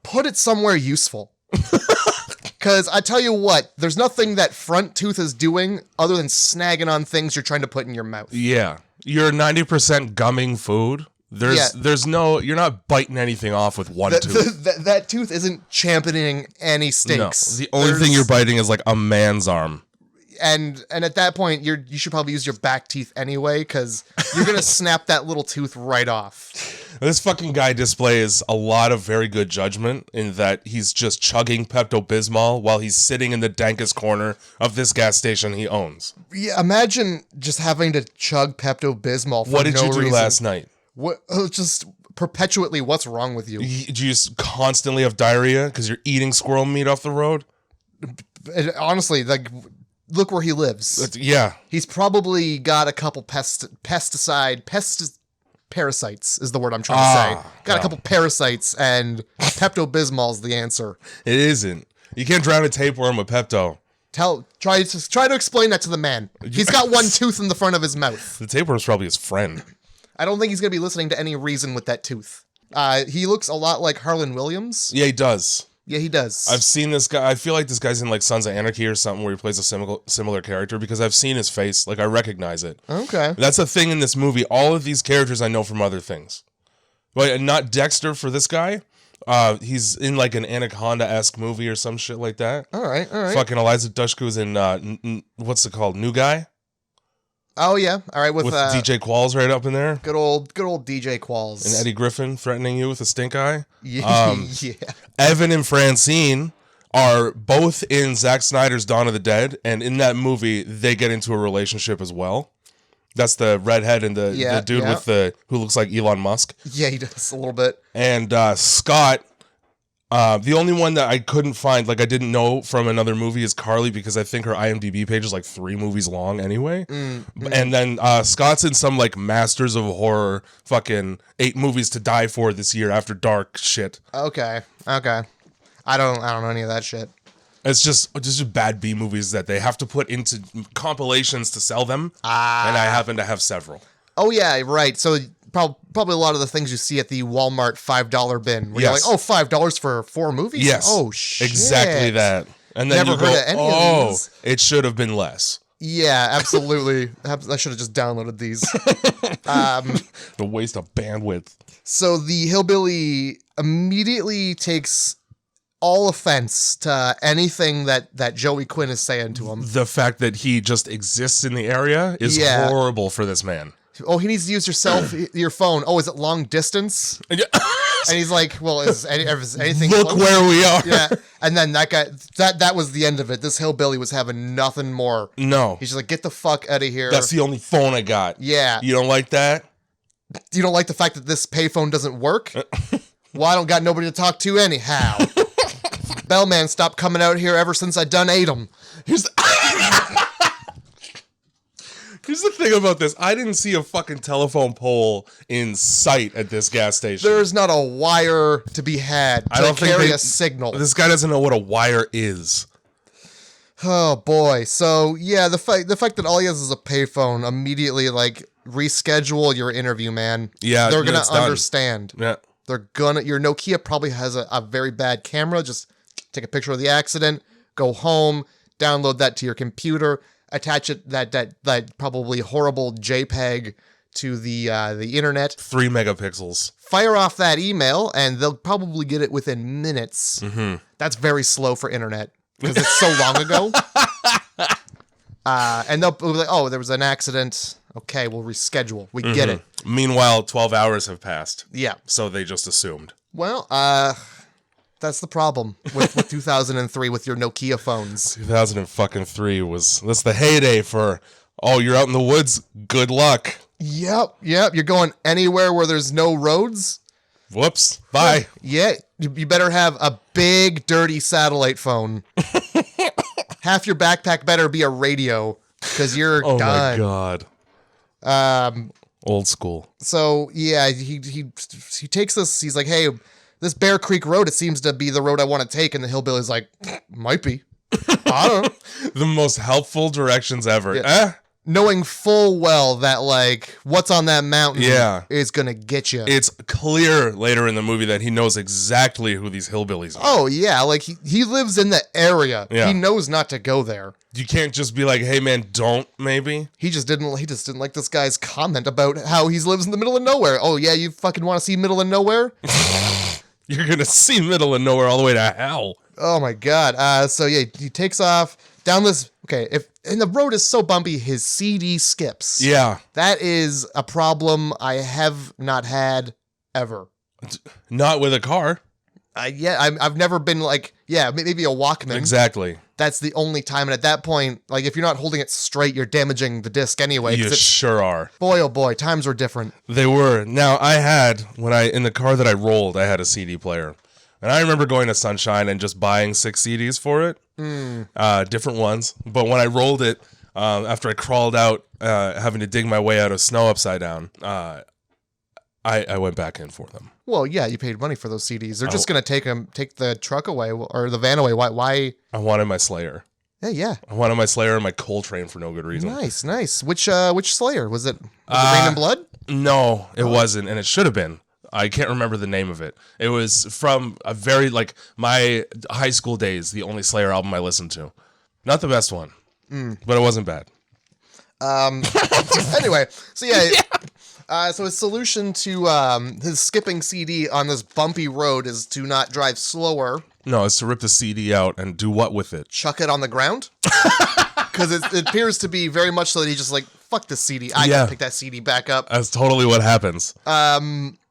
B: Put it somewhere useful. Because I tell you what, there's nothing that front tooth is doing other than snagging on things you're trying to put in your mouth.
A: Yeah. You're 90% gumming food. There's no, you're not biting anything off with one tooth.
B: That tooth isn't championing any steaks.
A: No. The only thing you're biting is like a man's arm.
B: And at that point, you should probably use your back teeth anyway, because you're gonna snap that little tooth right off.
A: This fucking guy displays a lot of very good judgment in that he's just chugging Pepto-Bismol while he's sitting in the dankest corner of this gas station he owns.
B: Yeah, imagine just having to chug Pepto-Bismol for no reason.
A: What did you do last night?
B: What? Just perpetually, what's wrong with you?
A: Do you just constantly have diarrhea because you're eating squirrel meat off the road?
B: Honestly, like, look where he lives.
A: Yeah.
B: He's probably got a couple parasites is the word I'm trying to say. Got a couple parasites, and Pepto-Bismol's the answer.
A: It isn't. You can't drown a tapeworm with Pepto.
B: Try to explain that to the man. He's got one tooth in the front of his mouth.
A: The tapeworm's probably his friend.
B: I don't think he's going to be listening to any Reason with that tooth. He looks a lot like Harlan Williams.
A: Yeah, he does.
B: Yeah, he does.
A: I've seen this guy. I feel like this guy's in like Sons of Anarchy or something where he plays a similar character because I've seen his face. Like, I recognize it.
B: Okay.
A: That's a thing in this movie. All of these characters I know from other things. But not Dexter for this guy. He's in like an Anaconda-esque movie or some shit like that.
B: All right.
A: Fucking Eliza Dushku's in, what's it called? New Guy?
B: Oh, yeah. All right. With
A: DJ Qualls right up in there.
B: Good old DJ Qualls.
A: And Eddie Griffin threatening you with a stink eye.
B: Yeah.
A: Evan and Francine are both in Zack Snyder's Dawn of the Dead, and in that movie, they get into a relationship as well. That's the redhead and the dude with who looks like Elon Musk.
B: Yeah, he does a little bit.
A: And Scott, the only one that I couldn't find, like I didn't know from another movie, is Carly, because I think her IMDb page is like 3 movies long anyway. And then Scott's in some like Masters of Horror fucking 8 movies to die for this year after dark shit.
B: Okay. I don't know any of that shit.
A: It's just bad B movies that they have to put into compilations to sell them. And I happen to have several.
B: Oh yeah, right. So probably a lot of the things you see at the Walmart $5 bin. Where you're like, oh, $5 for 4 movies?
A: Yes.
B: Oh shit.
A: Exactly that. And then
B: Never heard of any of these.
A: It should have been less.
B: Yeah, absolutely. I should have just downloaded these.
A: The waste of bandwidth.
B: So the hillbilly immediately takes all offense to anything that Joey Quinn is saying to him.
A: The fact that he just exists in the area is horrible for this man.
B: Oh, he needs to use your phone. Oh, is it long distance? And he's like, well, is anything
A: Look
B: close?
A: Where we are.
B: Yeah. And then that guy, that was the end of it. This hillbilly was having nothing more.
A: No.
B: He's just like, get the fuck out of here.
A: That's the only phone I got.
B: Yeah.
A: You don't like that?
B: You don't like the fact that this payphone doesn't work? Well, I don't got nobody to talk to anyhow. Bellman stopped coming out here ever since I done ate him.
A: Here's the thing about this. I didn't see a fucking telephone pole in sight at this gas station.
B: There's not a wire to be had to carry a signal.
A: This guy doesn't know what a wire is.
B: Oh boy. So yeah, the fact that all he has is a payphone, immediately like reschedule your interview, man.
A: Yeah,
B: they're gonna understand.
A: Yeah,
B: your Nokia probably has a very bad camera. Just take a picture of the accident, go home, download that to your computer, attach it that probably horrible JPEG to the internet.
A: 3 megapixels.
B: Fire off that email, and they'll probably get it within minutes.
A: Mm-hmm.
B: That's very slow for internet because it's so long ago. And they'll be like, "Oh, there was an accident. Okay, we'll reschedule. We get it."
A: Meanwhile, 12 hours have passed.
B: Yeah.
A: So they just assumed.
B: Well, that's the problem with 2003 with your Nokia phones.
A: 2003 that's the heyday for, oh, you're out in the woods. Good luck.
B: Yep. You're going anywhere where there's no roads.
A: Whoops. Bye.
B: Yeah. You better have a big, dirty satellite phone. Half your backpack better be a radio because you're done.
A: Oh, my God. Old school.
B: So, yeah, he takes this. He's like, hey, this Bear Creek Road, it seems to be the road I want to take. And the hillbilly's like, might be. I don't know.
A: The most helpful directions ever.
B: Yeah. Knowing full well that, like, what's on that mountain is going to get you.
A: It's clear later in the movie that he knows exactly who these hillbillies are.
B: Oh, yeah. Like, he lives in the area.
A: Yeah.
B: He knows not to go there.
A: You can't just be like, hey, man, don't, maybe.
B: He just didn't like this guy's comment about how he lives in the middle of nowhere. Oh, yeah, you fucking want to see middle of nowhere?
A: You're going to see middle of nowhere all the way to hell.
B: Oh, my God. So, yeah, he takes off down this. Okay, and the road is so bumpy, his CD skips.
A: Yeah.
B: That is a problem I have not had ever.
A: Not with a car.
B: I've never been like, maybe a Walkman.
A: Exactly.
B: That's the only time. And at that point, like, if you're not holding it straight, you're damaging the disc anyway.
A: You sure are.
B: Boy, oh boy, times were different.
A: They were. Now, in the car that I rolled, I had a CD player. And I remember going to Sunshine and just buying 6 CDs for it. Different ones. But when I rolled it, after I crawled out, having to dig my way out of snow upside down, I went back in for them.
B: Well, yeah, you paid money for those CDs. They're just going to take the truck away or the van away. Why?
A: I wanted my Slayer.
B: Yeah.
A: I wanted my Slayer and my Coltrane for no good reason.
B: Nice. Which Slayer? Was it Rain and Blood?
A: No, it wasn't, and it should have been. I can't remember the name of it. It was from a very, my high school days, the only Slayer album I listened to. Not the best one, but it wasn't bad.
B: Anyway, so so his solution to his skipping CD on this bumpy road is to not drive slower.
A: No, it's to rip the CD out and do what with it?
B: Chuck it on the ground? Because it appears to be very much so that he's just like, fuck this CD. I gotta pick that CD back up.
A: That's totally what happens.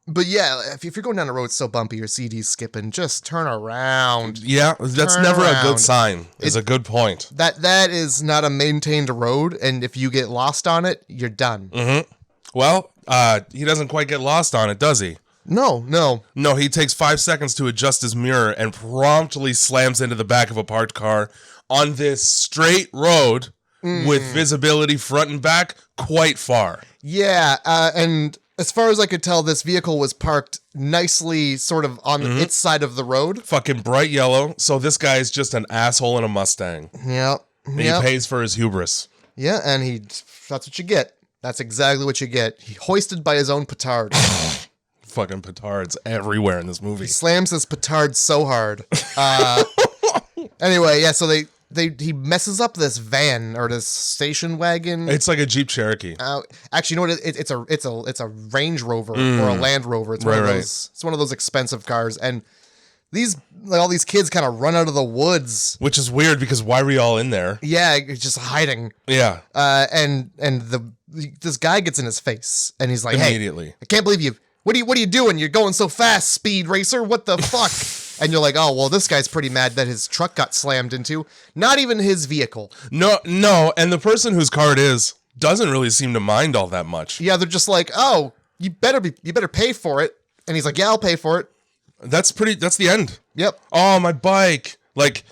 B: But yeah, if you're going down a road so bumpy, your CD's skipping, just turn around.
A: Yeah, that's never a good sign. It's a good point.
B: That is not a maintained road, and if you get lost on it, you're done.
A: Mm-hmm. Well, he doesn't quite get lost on it, does he?
B: No.
A: No, he takes 5 seconds to adjust his mirror and promptly slams into the back of a parked car on this straight road with visibility front and back quite far. Yeah,
B: and as far as I could tell, this vehicle was parked nicely sort of on its side of the road.
A: Fucking bright yellow. So this guy's just an asshole in a Mustang.
B: Yep.
A: And he pays for his hubris.
B: Yeah, and that's what you get. That's exactly what you get. He hoisted by his own petard.
A: Fucking petards everywhere in this movie.
B: He slams this petard so hard. Anyway, so he messes up this van or this station wagon.
A: It's like a Jeep Cherokee.
B: Actually, you know what? It's a Range Rover or a Land Rover. It's one of those. It's one of those expensive cars, and all these kids kind of run out of the woods,
A: which is weird because why were you all in there?
B: Yeah, just hiding.
A: Yeah.
B: And this guy gets in his face, and he's like,
A: immediately,
B: "Hey, I can't believe you. What are you doing? You're going so fast, speed racer. What the fuck?" And you're like, oh, well, this guy's pretty mad that his truck got slammed into. Not even his vehicle.
A: No, and the person whose car it is doesn't really seem to mind all that much.
B: Yeah, they're just like, oh, you better pay for it. And he's like, yeah, I'll pay for it.
A: That's the end.
B: Yep.
A: Oh, my bike. Like,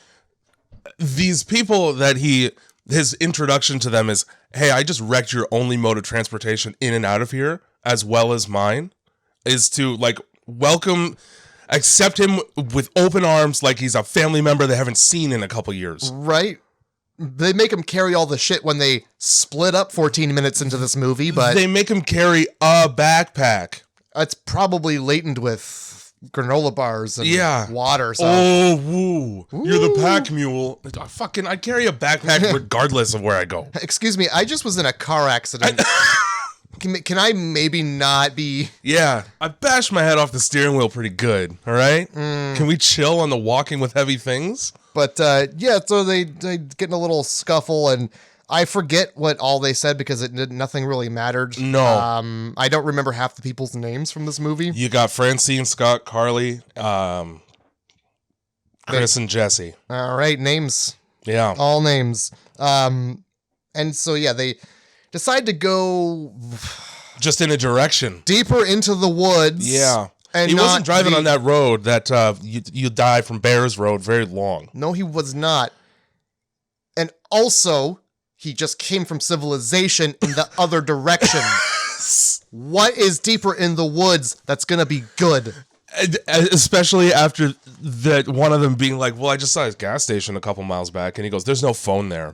A: these people that his introduction to them is, hey, I just wrecked your only mode of transportation in and out of here, as well as mine, is to, accept him with open arms like he's a family member they haven't seen in a couple years.
B: Right. They make him carry all the shit when they split up 14 minutes into this movie, but
A: they make him carry a backpack.
B: It's probably laden with granola bars and water. So.
A: Oh, woo. You're the pack mule. I carry a backpack regardless of where I go.
B: Excuse me, I just was in a car accident. Can I maybe not be...
A: Yeah, I bashed my head off the steering wheel pretty good, all right? Can we chill on the walking with heavy things?
B: But, so they get in a little scuffle, and I forget what all they said because nothing really mattered.
A: No.
B: I don't remember half the people's names from this movie.
A: You got Francine, Scott, Carly, Chris, and Jesse.
B: All right, names.
A: Yeah.
B: All names. And so, they... decide to go
A: just in a direction
B: deeper into the woods.
A: Yeah,
B: and
A: he wasn't driving on that road that you die from Bears Road very long.
B: No, he was not. And also, he just came from civilization in the other direction. What is deeper in the woods that's gonna be good?
A: Especially after that one of them being like, "Well, I just saw his gas station a couple miles back," and he goes, "There's no phone there."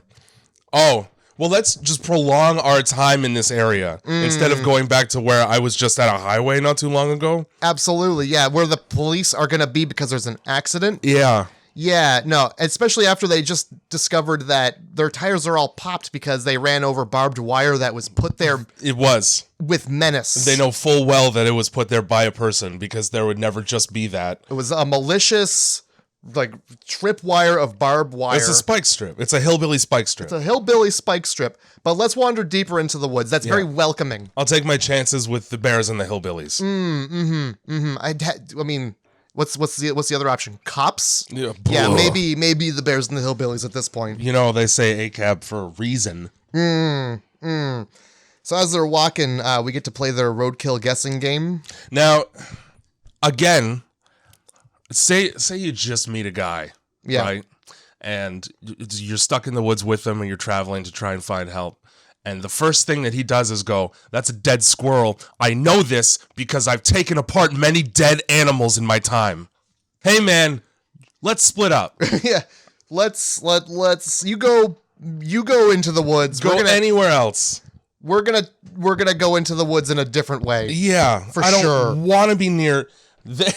A: Oh. Well, let's just prolong our time in this area instead of going back to where I was just at a highway not too long ago.
B: Absolutely, yeah, where the police are going to be because there's an accident.
A: Yeah.
B: Yeah, no, especially after they just discovered that their tires are all popped because they ran over barbed wire that was put there.
A: It was.
B: With menace.
A: They know full well that it was put there by a person because there would never just be that.
B: It was a malicious like tripwire of barbed wire.
A: It's a spike strip. It's a hillbilly spike strip.
B: It's a hillbilly spike strip. But let's wander deeper into the woods. That's very welcoming.
A: I'll take my chances with the bears and the hillbillies.
B: I mean, what's the other option? Cops?
A: Yeah,
B: maybe the bears and the hillbillies at this point.
A: You know, they say ACAB for a reason.
B: So as they're walking, we get to play their roadkill guessing game.
A: Now, again, say you just meet a guy, right? And you're stuck in the woods with him and you're traveling to try and find help. And the first thing that he does is go, "That's a dead squirrel. I know this because I've taken apart many dead animals in my time. Hey man, let's split up."
B: Yeah. Let's you go into the woods.
A: Go anywhere else.
B: We're gonna go into the woods in a different way.
A: Yeah.
B: I don't
A: want to be near the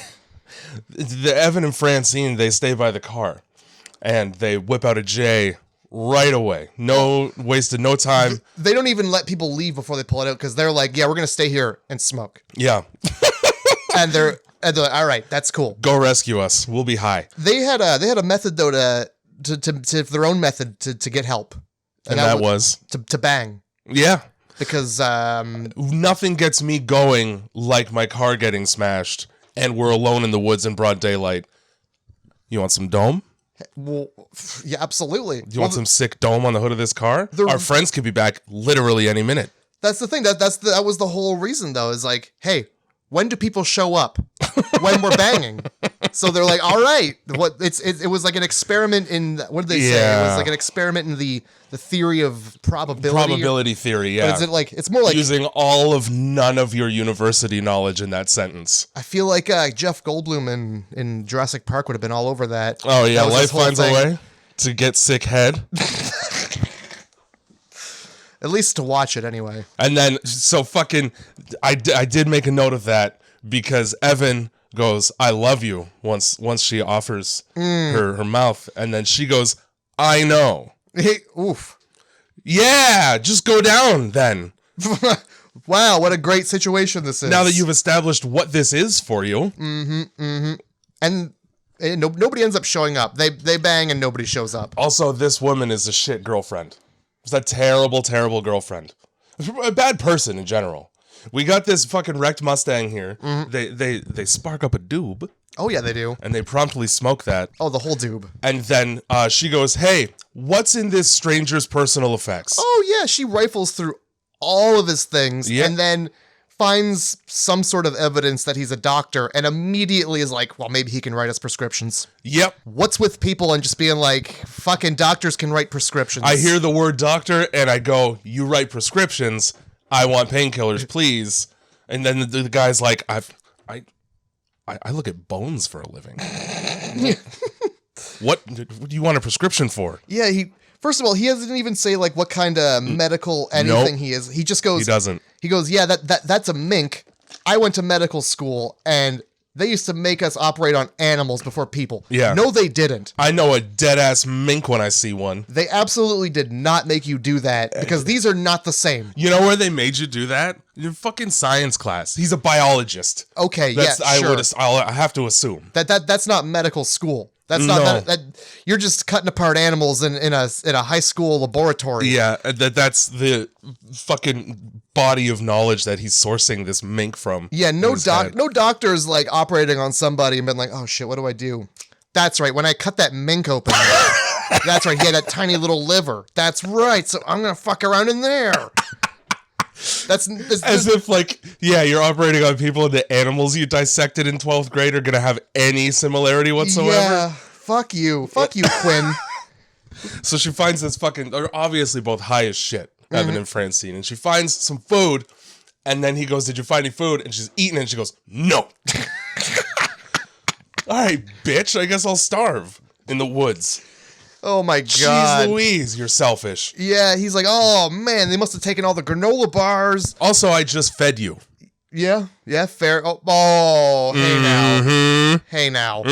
A: Evan and Francine, they stay by the car. And they whip out a J right away. Wasted no time.
B: They don't even let people leave before they pull it out because they're like, yeah, we're going to stay here and smoke.
A: Yeah.
B: and they're like, all right, that's cool.
A: Go rescue us. We'll be high.
B: They had a method though to their own method to get help.
A: And that was
B: to bang.
A: Yeah.
B: Because
A: nothing gets me going like my car getting smashed and we're alone in the woods in broad daylight. You want some dome?
B: Well, yeah, absolutely.
A: Do you want some sick dome on the hood of this car? Our friends could be back literally any minute.
B: That's the thing. That was the whole reason, though, is like, hey, when do people show up? When we're banging. So they're like, all right. It was like an experiment in, what did they say? It was like an experiment in the theory of probability.
A: Probability theory, yeah.
B: But is it like, it's more like
A: using all of none of your university knowledge in that sentence.
B: I feel like Jeff Goldblum in Jurassic Park would have been all over that.
A: Oh yeah, life finds a way to get sick head.
B: At least to watch it anyway.
A: And then, so fucking, I did make a note of that because Evan goes, "I love you," once she offers her mouth, and then she goes, "I know."
B: Hey, oof.
A: Yeah, just go down then.
B: Wow, what a great situation this is.
A: Now that you've established what this is for you.
B: And nobody ends up showing up. They bang and nobody shows up.
A: Also, this woman is a shit girlfriend. She's a terrible, terrible girlfriend. A bad person in general. We got this fucking wrecked Mustang here. They spark up a doob.
B: Oh yeah, they do.
A: And they promptly smoke that.
B: Oh, the whole doob.
A: And then she goes, "Hey, what's in this stranger's personal effects?"
B: Oh yeah, she rifles through all of his things and then finds some sort of evidence that he's a doctor and immediately is like, well, maybe he can write us prescriptions.
A: Yep.
B: What's with people and just being like, fucking doctors can write prescriptions?
A: I hear the word doctor and I go, "You write prescriptions. I want painkillers, please." And then the guy's like, I look at bones for a living. What do you want a prescription for?
B: Yeah, first of all, he doesn't even say like what kind of medical anything he is. He just goes.
A: He doesn't.
B: He goes, yeah, that's a mink. I went to medical school and they used to make us operate on animals before people.
A: Yeah.
B: No, they didn't.
A: I know a dead ass mink when I see one.
B: They absolutely did not make you do that because these are not the same.
A: You know where they made you do that? Your fucking science class. He's a biologist.
B: Okay, sure.
A: I have to assume
B: that's not medical school. That's not that. You're just cutting apart animals in a high school laboratory.
A: Yeah, that's the fucking body of knowledge that he's sourcing this mink from.
B: Yeah, no doctor's like operating on somebody and been like, oh shit, what do I do? That's right. When I cut that mink open, that's right. He had that tiny little liver. That's right. So I'm gonna fuck around in there. That's
A: as if like, yeah, you're operating on people and the animals you dissected in 12th grade are gonna have any similarity whatsoever.
B: Yeah, fuck you, Quinn.
A: So she finds this fucking, they're obviously both high as shit, Evan and Francine, and she finds some food, and then he goes, "Did you find any food?" And she's eating it, and she goes, "No." All right, bitch, I guess I'll starve in the woods.
B: Oh my God.
A: Jeez Louise, you're selfish.
B: Yeah, he's like, oh man, they must have taken all the granola bars.
A: Also, I just fed you.
B: Yeah, fair. Oh hey now. Hey now.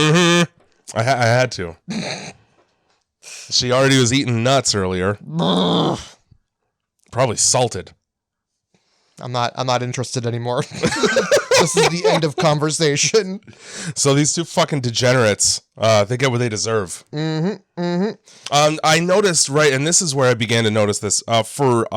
A: I had to. She already was eating nuts earlier. Probably salted.
B: I'm not interested anymore. This is the end of conversation.
A: So these two fucking degenerates, they get what they deserve. I noticed, right, and this is where I began to notice this, for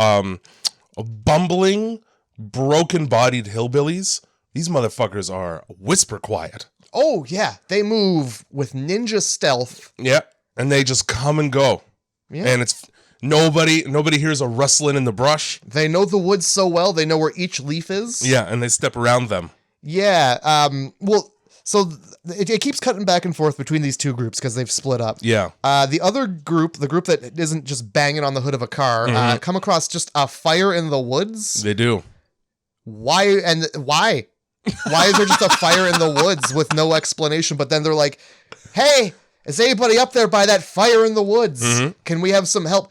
A: bumbling, broken-bodied hillbillies, these motherfuckers are whisper quiet.
B: Oh, yeah. They move with ninja stealth.
A: Yeah, and they just come and go. Yeah. And it's nobody hears a rustling in the brush.
B: They know the woods so well, they know where each leaf is.
A: Yeah, and they step around them.
B: Yeah, so it keeps cutting back and forth between these two groups because they've split up.
A: Yeah.
B: The other group, the group that isn't just banging on the hood of a car, come across just a fire in the woods.
A: They do.
B: Why? Why is there just a fire in the woods with no explanation? But then they're like, hey, is anybody up there by that fire in the woods? Can we have some help?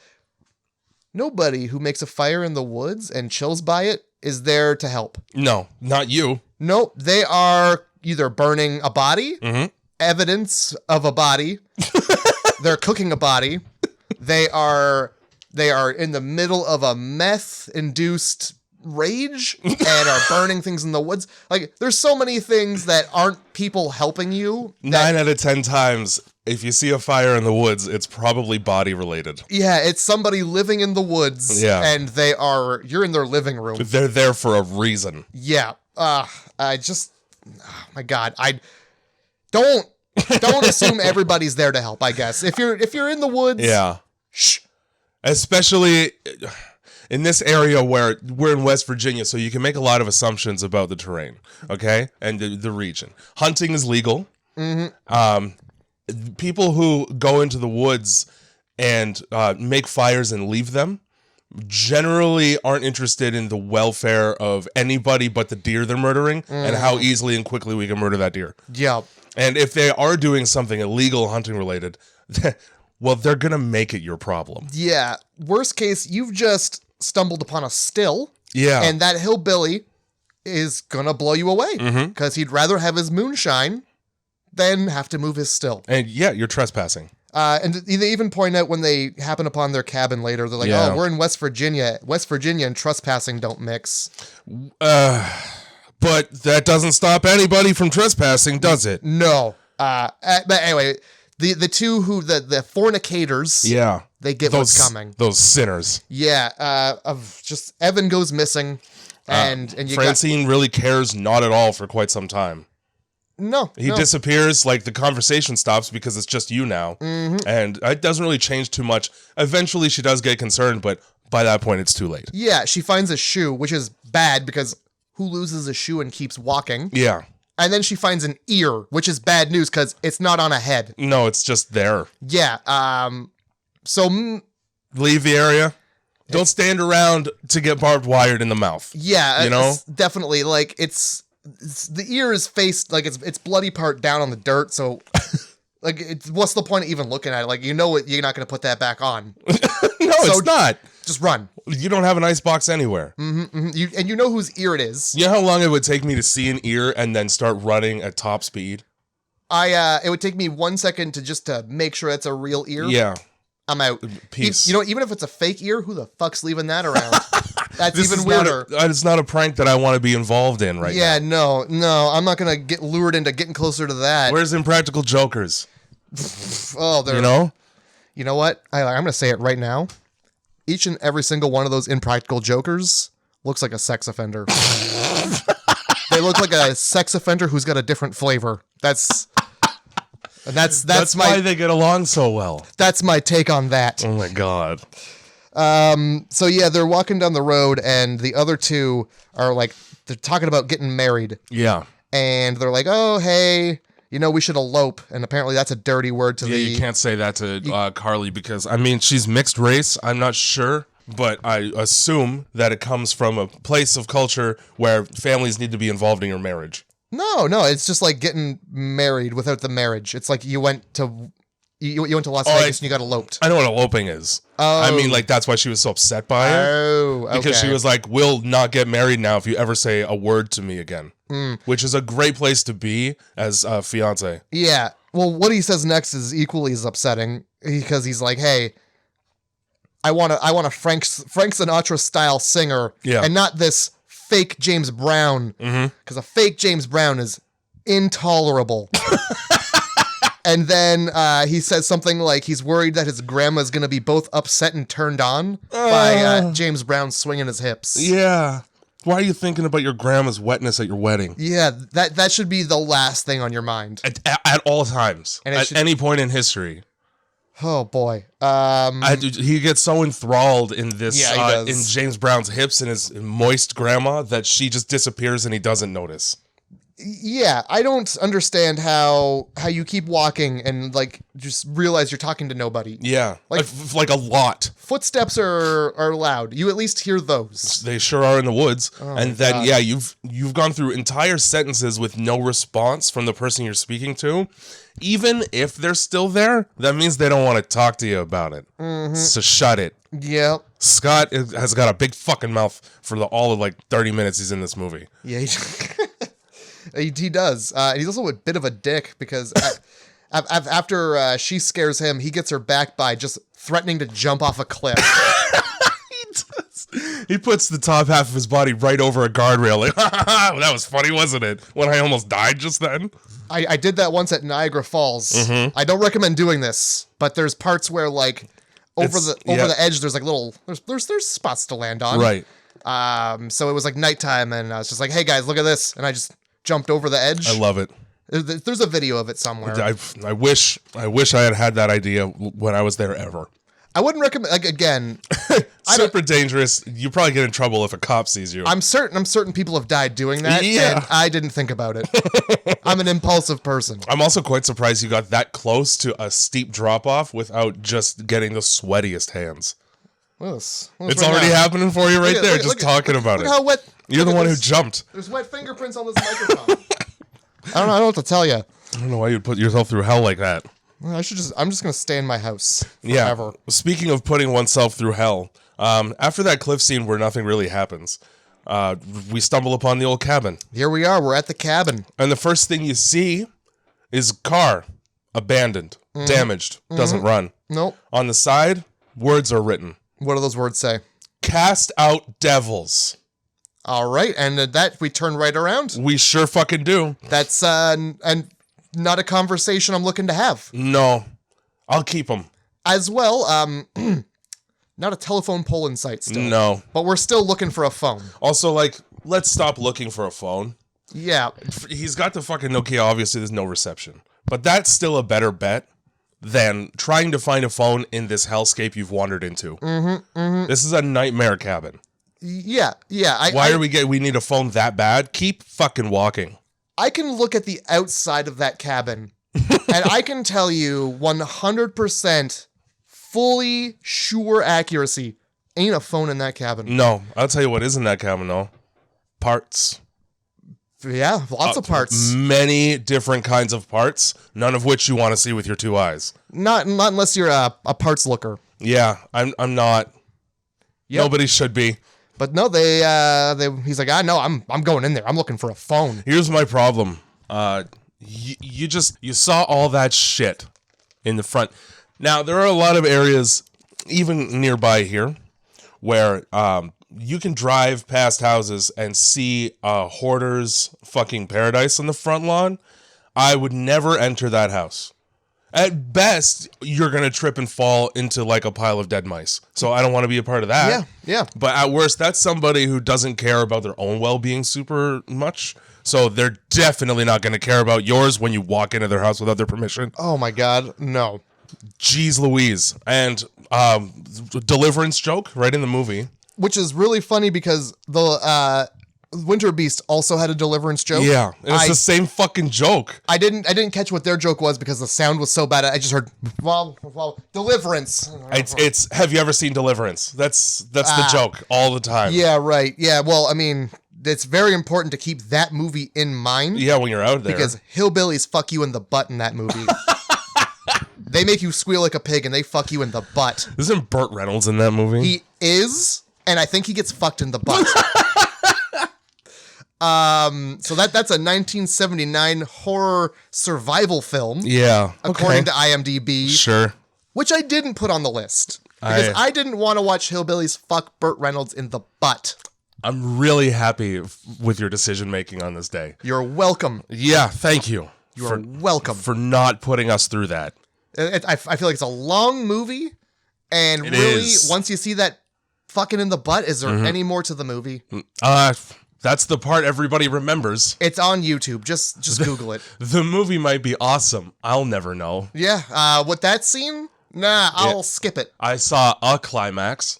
B: Nobody who makes a fire in the woods and chills by it is there to help. No,
A: not you.
B: Nope. They are either burning a body, evidence of a body. They're cooking a body. They are in the middle of a meth-induced rage and are burning things in the woods. Like, there's so many things that aren't people helping you.
A: 9 out of 10 times, if you see a fire in the woods, it's probably body related.
B: Yeah, it's somebody living in the woods. Yeah. And you're in their living room.
A: They're there for a reason.
B: Yeah. Oh my God. I don't assume everybody's there to help, I guess. If you're in the woods.
A: Yeah. Shh. Especially in this area where we're in West Virginia, so you can make a lot of assumptions about the terrain, okay? And the region. Hunting is legal. People who go into the woods and make fires and leave them generally aren't interested in the welfare of anybody but the deer they're murdering and how easily and quickly we can murder that deer.
B: Yeah.
A: And if they are doing something illegal hunting related, well, they're going to make it your problem.
B: Yeah. Worst case, you've just stumbled upon a still.
A: Yeah.
B: And that hillbilly is going to blow you away because he'd rather have his moonshine than have to move his still.
A: And yeah, you're trespassing.
B: And they even point out when they happen upon their cabin later, they're like, oh, we're in West Virginia. West Virginia and trespassing don't mix.
A: But that doesn't stop anybody from trespassing, does it?
B: No. But anyway, the two the fornicators. Yeah. They get what's coming.
A: Those sinners.
B: Yeah. Just Evan goes missing. And
A: Francine really cares not at all for quite some time.
B: No.
A: He disappears, like the conversation stops because it's just you now. And it doesn't really change too much. Eventually she does get concerned, but by that point it's too late.
B: Yeah, she finds a shoe, which is bad because who loses a shoe and keeps walking?
A: Yeah.
B: And then she finds an ear, which is bad news because it's not on a head.
A: No, it's just there.
B: Yeah. So
A: leave the area. Don't stand around to get barbed wired in the mouth.
B: Yeah,
A: you know,
B: definitely. Like it's the ear is faced like it's bloody part down on the dirt. So like, what's the point of even looking at it? Like, you know what? You're not going to put that back on.
A: No, so it's not.
B: Just run.
A: You don't have an ice box anywhere.
B: You know whose ear it is.
A: You know how long it would take me to see an ear and then start running at top speed?
B: It would take me 1 second to make sure it's a real ear.
A: Yeah.
B: I'm out.
A: Peace.
B: You know, even if it's a fake ear, who the fuck's leaving that around? That's even weirder.
A: It's not a prank that I want to be involved in right now.
B: Yeah, no. I'm not going to get lured into getting closer to that.
A: Where's Impractical Jokers?
B: They're...
A: You know?
B: You know what? I'm going to say it right now. Each and every single one of those Impractical Jokers looks like a sex offender. They look like a sex offender who's got a different flavor. That's
A: why they get along so well.
B: That's my take on that.
A: Oh my God.
B: So yeah, they're walking down the road and the other two are like, they're talking about getting married.
A: Yeah.
B: And they're like, oh, hey, you know, we should elope. And apparently that's a dirty word to
A: you can't say that to Carly because, I mean, she's mixed race. I'm not sure, but I assume that it comes from a place of culture where families need to be involved in your marriage.
B: No, it's just like getting married without the marriage. It's like you went to Las Vegas and you got eloped.
A: I know what eloping is. Oh. I mean, like, that's why she was so upset by it.
B: Oh, okay.
A: Because she was like, we'll not get married now if you ever say a word to me again. Which is a great place to be as a fiance.
B: Yeah. Well, what he says next is equally as upsetting because he's like, hey, I want a Frank Sinatra style singer and not this fake James Brown. Because a fake James Brown is intolerable. And then he says something like he's worried that his grandma's going to be both upset and turned on by James Brown swinging his hips.
A: Yeah. Why are you thinking about your grandma's wetness at your wedding?
B: Yeah, that should be the last thing on your mind.
A: At all times. And at any point in history.
B: Oh, boy.
A: He gets so enthralled in this,
B: Yeah,
A: in James Brown's hips and his moist grandma that she just disappears and he doesn't notice.
B: Yeah, I don't understand how you keep walking and like just realize you're talking to nobody.
A: Yeah, like a lot.
B: Footsteps are loud. You at least hear those.
A: They sure are in the woods. Oh, and then God. You've gone through entire sentences with no response from the person you're speaking to. Even if they're still there, that means they don't want to talk to you about it. So shut it.
B: Yeah.
A: Scott has got a big fucking mouth for all of like 30 minutes he's in this movie.
B: Yeah. He does. And he's also a bit of a dick because after she scares him, he gets her back by just threatening to jump off a cliff.
A: He does. He puts the top half of his body right over a guardrail. Like, that was funny, wasn't it? When I almost died just then.
B: I did that once at Niagara Falls. I don't recommend doing this, but there's parts where like over the edge, there's like there's spots to land on.
A: Right.
B: So it was like nighttime, and I was just like, "Hey guys, look at this!" And I just jumped over the edge.
A: I love it.
B: There's a video of it somewhere.
A: I wish I had that idea when I was there ever.
B: I wouldn't recommend, like, again,
A: super dangerous. You probably get in trouble if a cop sees you.
B: I'm certain people have died doing that, and I didn't think about it. I'm an impulsive person.
A: I'm also quite surprised you got that close to a steep drop off without just getting the sweatiest hands.
B: It's
A: already happening for you right there, just talking about it.
B: Look how wet.
A: You're the one who jumped.
B: There's wet fingerprints on this microphone. I don't know what to tell you.
A: I don't know why you'd put yourself through hell like that.
B: I'm just gonna stay in my house forever.
A: Yeah. Speaking of putting oneself through hell, after that cliff scene where nothing really happens, we stumble upon the old cabin.
B: Here we are. We're at the cabin,
A: and the first thing you see is car, abandoned, damaged, doesn't run.
B: Nope.
A: On the side, words are written.
B: What do those words say?
A: Cast out devils.
B: All right, and that we turn right around.
A: We sure fucking do.
B: That's and not a conversation I'm looking to have.
A: No, I'll keep them.
B: As well, not a telephone pole in sight still.
A: No.
B: But we're still looking for a phone.
A: Also, like, let's stop looking for a phone.
B: Yeah.
A: He's got the fucking Nokia, obviously there's no reception. But that's still a better bet than trying to find a phone in this hellscape you've wandered into. This is a nightmare cabin.
B: Yeah.
A: We need a phone that bad? Keep fucking walking.
B: I can look at the outside of that cabin, and I can tell you 100% fully sure accuracy, ain't a phone in that cabin.
A: No, I'll tell you what is in that cabin, though. Parts.
B: Yeah, lots of parts.
A: Many different kinds of parts, none of which you want to see with your two eyes.
B: Not unless you're a parts looker.
A: Yeah, I'm not. Yep. Nobody should be.
B: But no, he's like, no, I'm going in there. I'm looking for a phone.
A: Here's my problem. You saw all that shit in the front. Now, there are a lot of areas, even nearby here, where you can drive past houses and see a hoarder's fucking paradise on the front lawn. I would never enter that house. At best, you're going to trip and fall into like a pile of dead mice. So I don't want to be a part of that.
B: Yeah.
A: But at worst, that's somebody who doesn't care about their own well-being super much. So they're definitely not going to care about yours when you walk into their house without their permission.
B: Oh my God, no.
A: Jeez Louise. And deliverance joke right in the movie.
B: Which is really funny because the Winter Beast also had a deliverance joke.
A: Yeah, it's the same fucking joke.
B: I didn't catch what their joke was because the sound was so bad. I just heard well deliverance.
A: It's have you ever seen Deliverance? That's the joke all the time.
B: Yeah, right. Yeah, well, I mean, it's very important to keep that movie in mind.
A: Yeah, when you're out there.
B: Because hillbillies fuck you in the butt in that movie. They make you squeal like a pig and they fuck you in the butt.
A: Isn't Burt Reynolds in that movie?
B: He is, and I think he gets fucked in the butt. So that's a 1979 horror survival film.
A: Yeah.
B: According to IMDb.
A: Sure.
B: Which I didn't put on the list. Because I didn't want to watch hillbillies fuck Burt Reynolds in the butt.
A: I'm really happy with your decision making on this day.
B: You're welcome.
A: Yeah, thank you.
B: You're welcome
A: for not putting us through that.
B: I feel like it's a long movie, and once you see that fucking in the butt, is there any more to the movie?
A: That's the part everybody remembers.
B: It's on YouTube. Just Google it.
A: The movie might be awesome. I'll never know.
B: Yeah. With that scene, I'll skip it.
A: I saw a climax.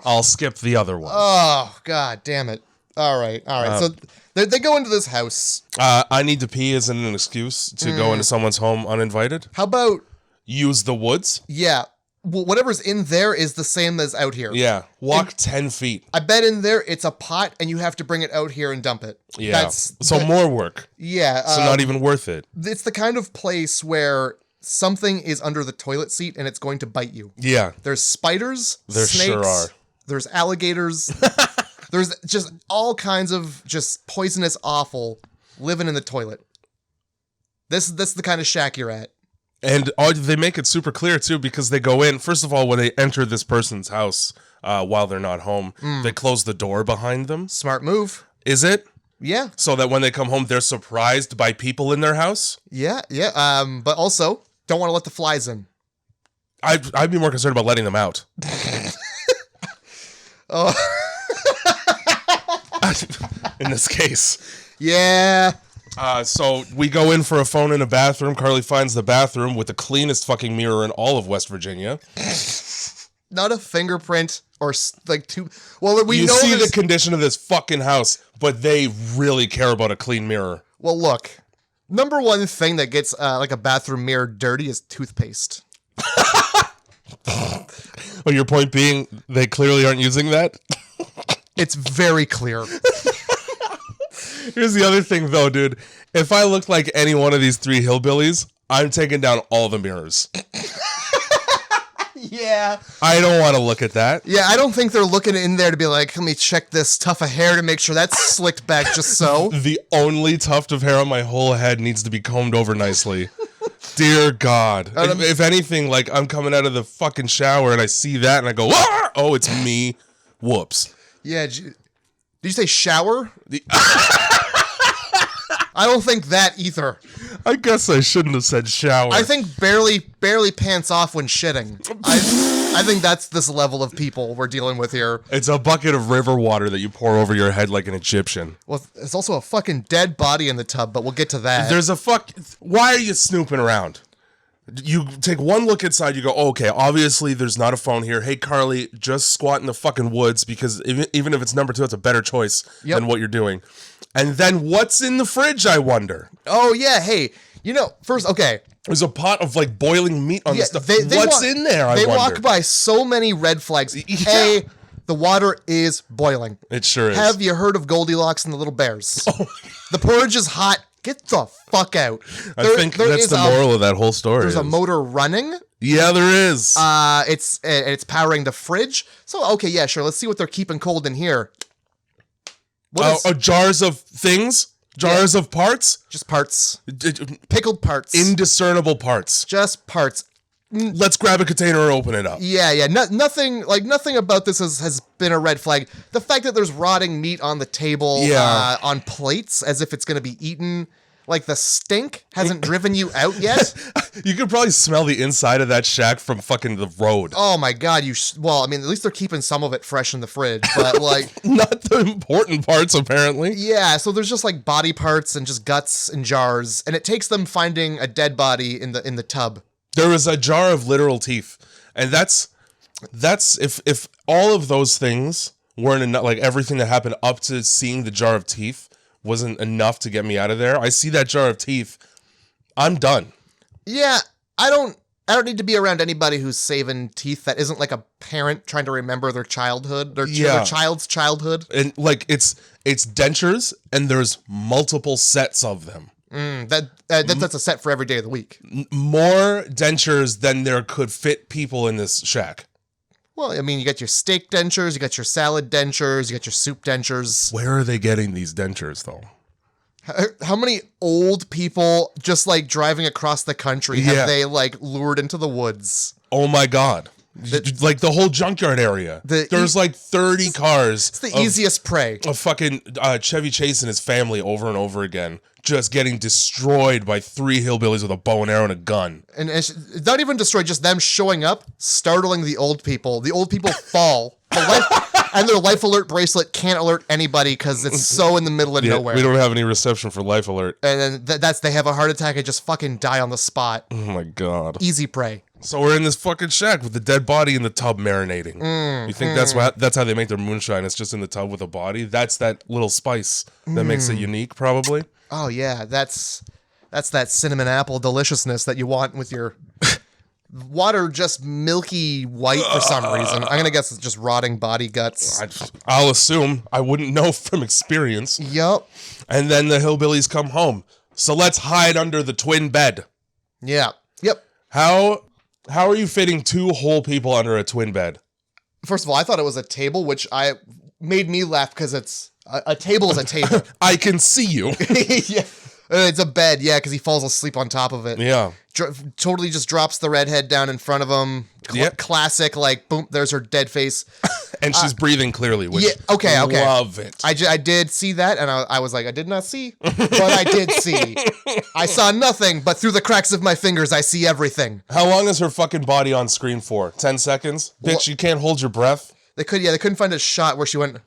A: I'll skip the other one.
B: Oh, God damn it. All right. So they go into this house.
A: I need to pee isn't an excuse to go into someone's home uninvited.
B: How about
A: use the woods?
B: Yeah. Well, whatever's in there is the same as out here.
A: Yeah. Walk 10 feet.
B: I bet in there it's a pot and you have to bring it out here and dump it.
A: Yeah. More work.
B: Yeah.
A: So not even worth it.
B: It's the kind of place where something is under the toilet seat and it's going to bite you.
A: Yeah.
B: There's spiders.
A: There
B: snakes,
A: sure are.
B: There's alligators. There's just all kinds of just poisonous offal living in the toilet. This is the kind of shack you're at.
A: And they make it super clear, too, because they go in. First of all, when they enter this person's house while they're not home, they close the door behind them.
B: Smart move.
A: Is it?
B: Yeah.
A: So that when they come home, they're surprised by people in their house?
B: Yeah. But also, don't want to let the flies in.
A: I'd be more concerned about letting them out.
B: Oh.
A: In this case.
B: Yeah.
A: So we go in for a phone in a bathroom. Carly finds the bathroom with the cleanest fucking mirror in all of West Virginia.
B: Not a fingerprint or like two. Well, we know
A: see the condition of this fucking house, but they really care about a clean mirror.
B: Well, look, number one thing that gets like a bathroom mirror dirty is toothpaste.
A: Well, your point being, they clearly aren't using that?
B: It's very clear.
A: Here's the other thing, though, dude. If I looked like any one of these three hillbillies, I'm taking down all the mirrors.
B: Yeah.
A: I don't want to look at that.
B: Yeah, I don't think they're looking in there to be like, let me check this tuft of hair to make sure that's slicked back just so.
A: The only tuft of hair on my whole head needs to be combed over nicely. Dear God. If anything, like, I'm coming out of the fucking shower and I see that and I go, ah! Oh, it's me. Whoops.
B: Yeah. Did you say shower? I don't think that either.
A: I guess I shouldn't have said shower.
B: I think barely pants off when shitting. I think that's this level of people we're dealing with here.
A: It's a bucket of river water that you pour over your head like an Egyptian.
B: Well, there's also a fucking dead body in the tub, but we'll get to that.
A: Why are you snooping around? You take one look inside, you go, oh, okay, obviously there's not a phone here. Hey, Carly, just squat in the fucking woods because even if it's number 2, it's a better choice than what you're doing. And then what's in the fridge, I wonder?
B: Oh, yeah, hey, first, okay.
A: There's a pot of, like, boiling meat on the stuff. What's in there, I wonder?
B: They walk by so many red flags. Yeah. A, the water is boiling.
A: It sure is.
B: Have you heard of Goldilocks and the Little Bears? Oh, the porridge is hot. Get the fuck out.
A: I think that's the moral of that whole story.
B: There's a motor running.
A: Yeah, there is.
B: It's powering the fridge. So, okay, yeah, sure. Let's see what they're keeping cold in here.
A: Jars of things? Jars of parts?
B: Just parts. Pickled parts.
A: Indiscernible parts.
B: Just parts.
A: Let's grab a container and open it up.
B: Yeah. Nothing about this has been a red flag. The fact that there's rotting meat on the table, on plates, as if it's going to be eaten. Like the stink hasn't driven you out yet.
A: You could probably smell the inside of that shack from fucking the road.
B: Oh my God. Well, I mean, at least they're keeping some of it fresh in the fridge, but like.
A: Not the important parts, apparently.
B: Yeah. So there's just like body parts and just guts in jars. And it takes them finding a dead body in the tub.
A: There was a jar of literal teeth, and that's if all of those things weren't enough, like everything that happened up to seeing the jar of teeth wasn't enough to get me out of there. I see that jar of teeth, I'm done.
B: Yeah, I don't need to be around anybody who's saving teeth that isn't like a parent trying to remember their childhood, their child's childhood.
A: And like it's dentures, and there's multiple sets of them.
B: That's a set for every day of the week.
A: More dentures than there could fit people in this shack.
B: Well, I mean, you got your steak dentures, you got your salad dentures, you got your soup dentures.
A: Where are they getting these dentures, though?
B: How many old people just like driving across the country have they like lured into the woods?
A: Oh my God. Like the whole junkyard area. There's like 30 cars.
B: It's the easiest prey.
A: A fucking Chevy Chase and his family over and over again, just getting destroyed by 3 hillbillies with a bow and arrow and a gun.
B: And it's not even destroyed, just them showing up, startling the old people. The old people fall. And their life alert bracelet can't alert anybody because it's so in the middle of nowhere.
A: We don't have any reception for life alert.
B: And then they have a heart attack and just fucking die on the spot.
A: Oh my God.
B: Easy prey.
A: So we're in this fucking shack with the dead body in the tub marinating. You think that's how they make their moonshine? It's just in the tub with a body? That's that little spice that makes it unique, probably.
B: Oh yeah, that's that cinnamon apple deliciousness that you want with your water, just milky white for some reason. I'm gonna guess it's just rotting body guts.
A: I'll assume. I wouldn't know from experience.
B: Yep.
A: And then the hillbillies come home. So let's hide under the twin bed.
B: Yeah. Yep.
A: How are you fitting 2 whole people under a twin bed?
B: First of all, I thought it was a table, which made me laugh because it's a table is a table.
A: I can see you.
B: Yeah. It's a bed, yeah, because he falls asleep on top of it.
A: Yeah.
B: Totally just drops the redhead down in front of him. Classic, like, boom, there's her dead face.
A: And she's breathing clearly, which
B: okay.
A: Love it.
B: I did see that, and I was like, I did not see, but I did see. I saw nothing, but through the cracks of my fingers, I see everything.
A: How long is her fucking body on screen for? 10 seconds? Bitch, you can't hold your breath?
B: They couldn't find a shot where she went...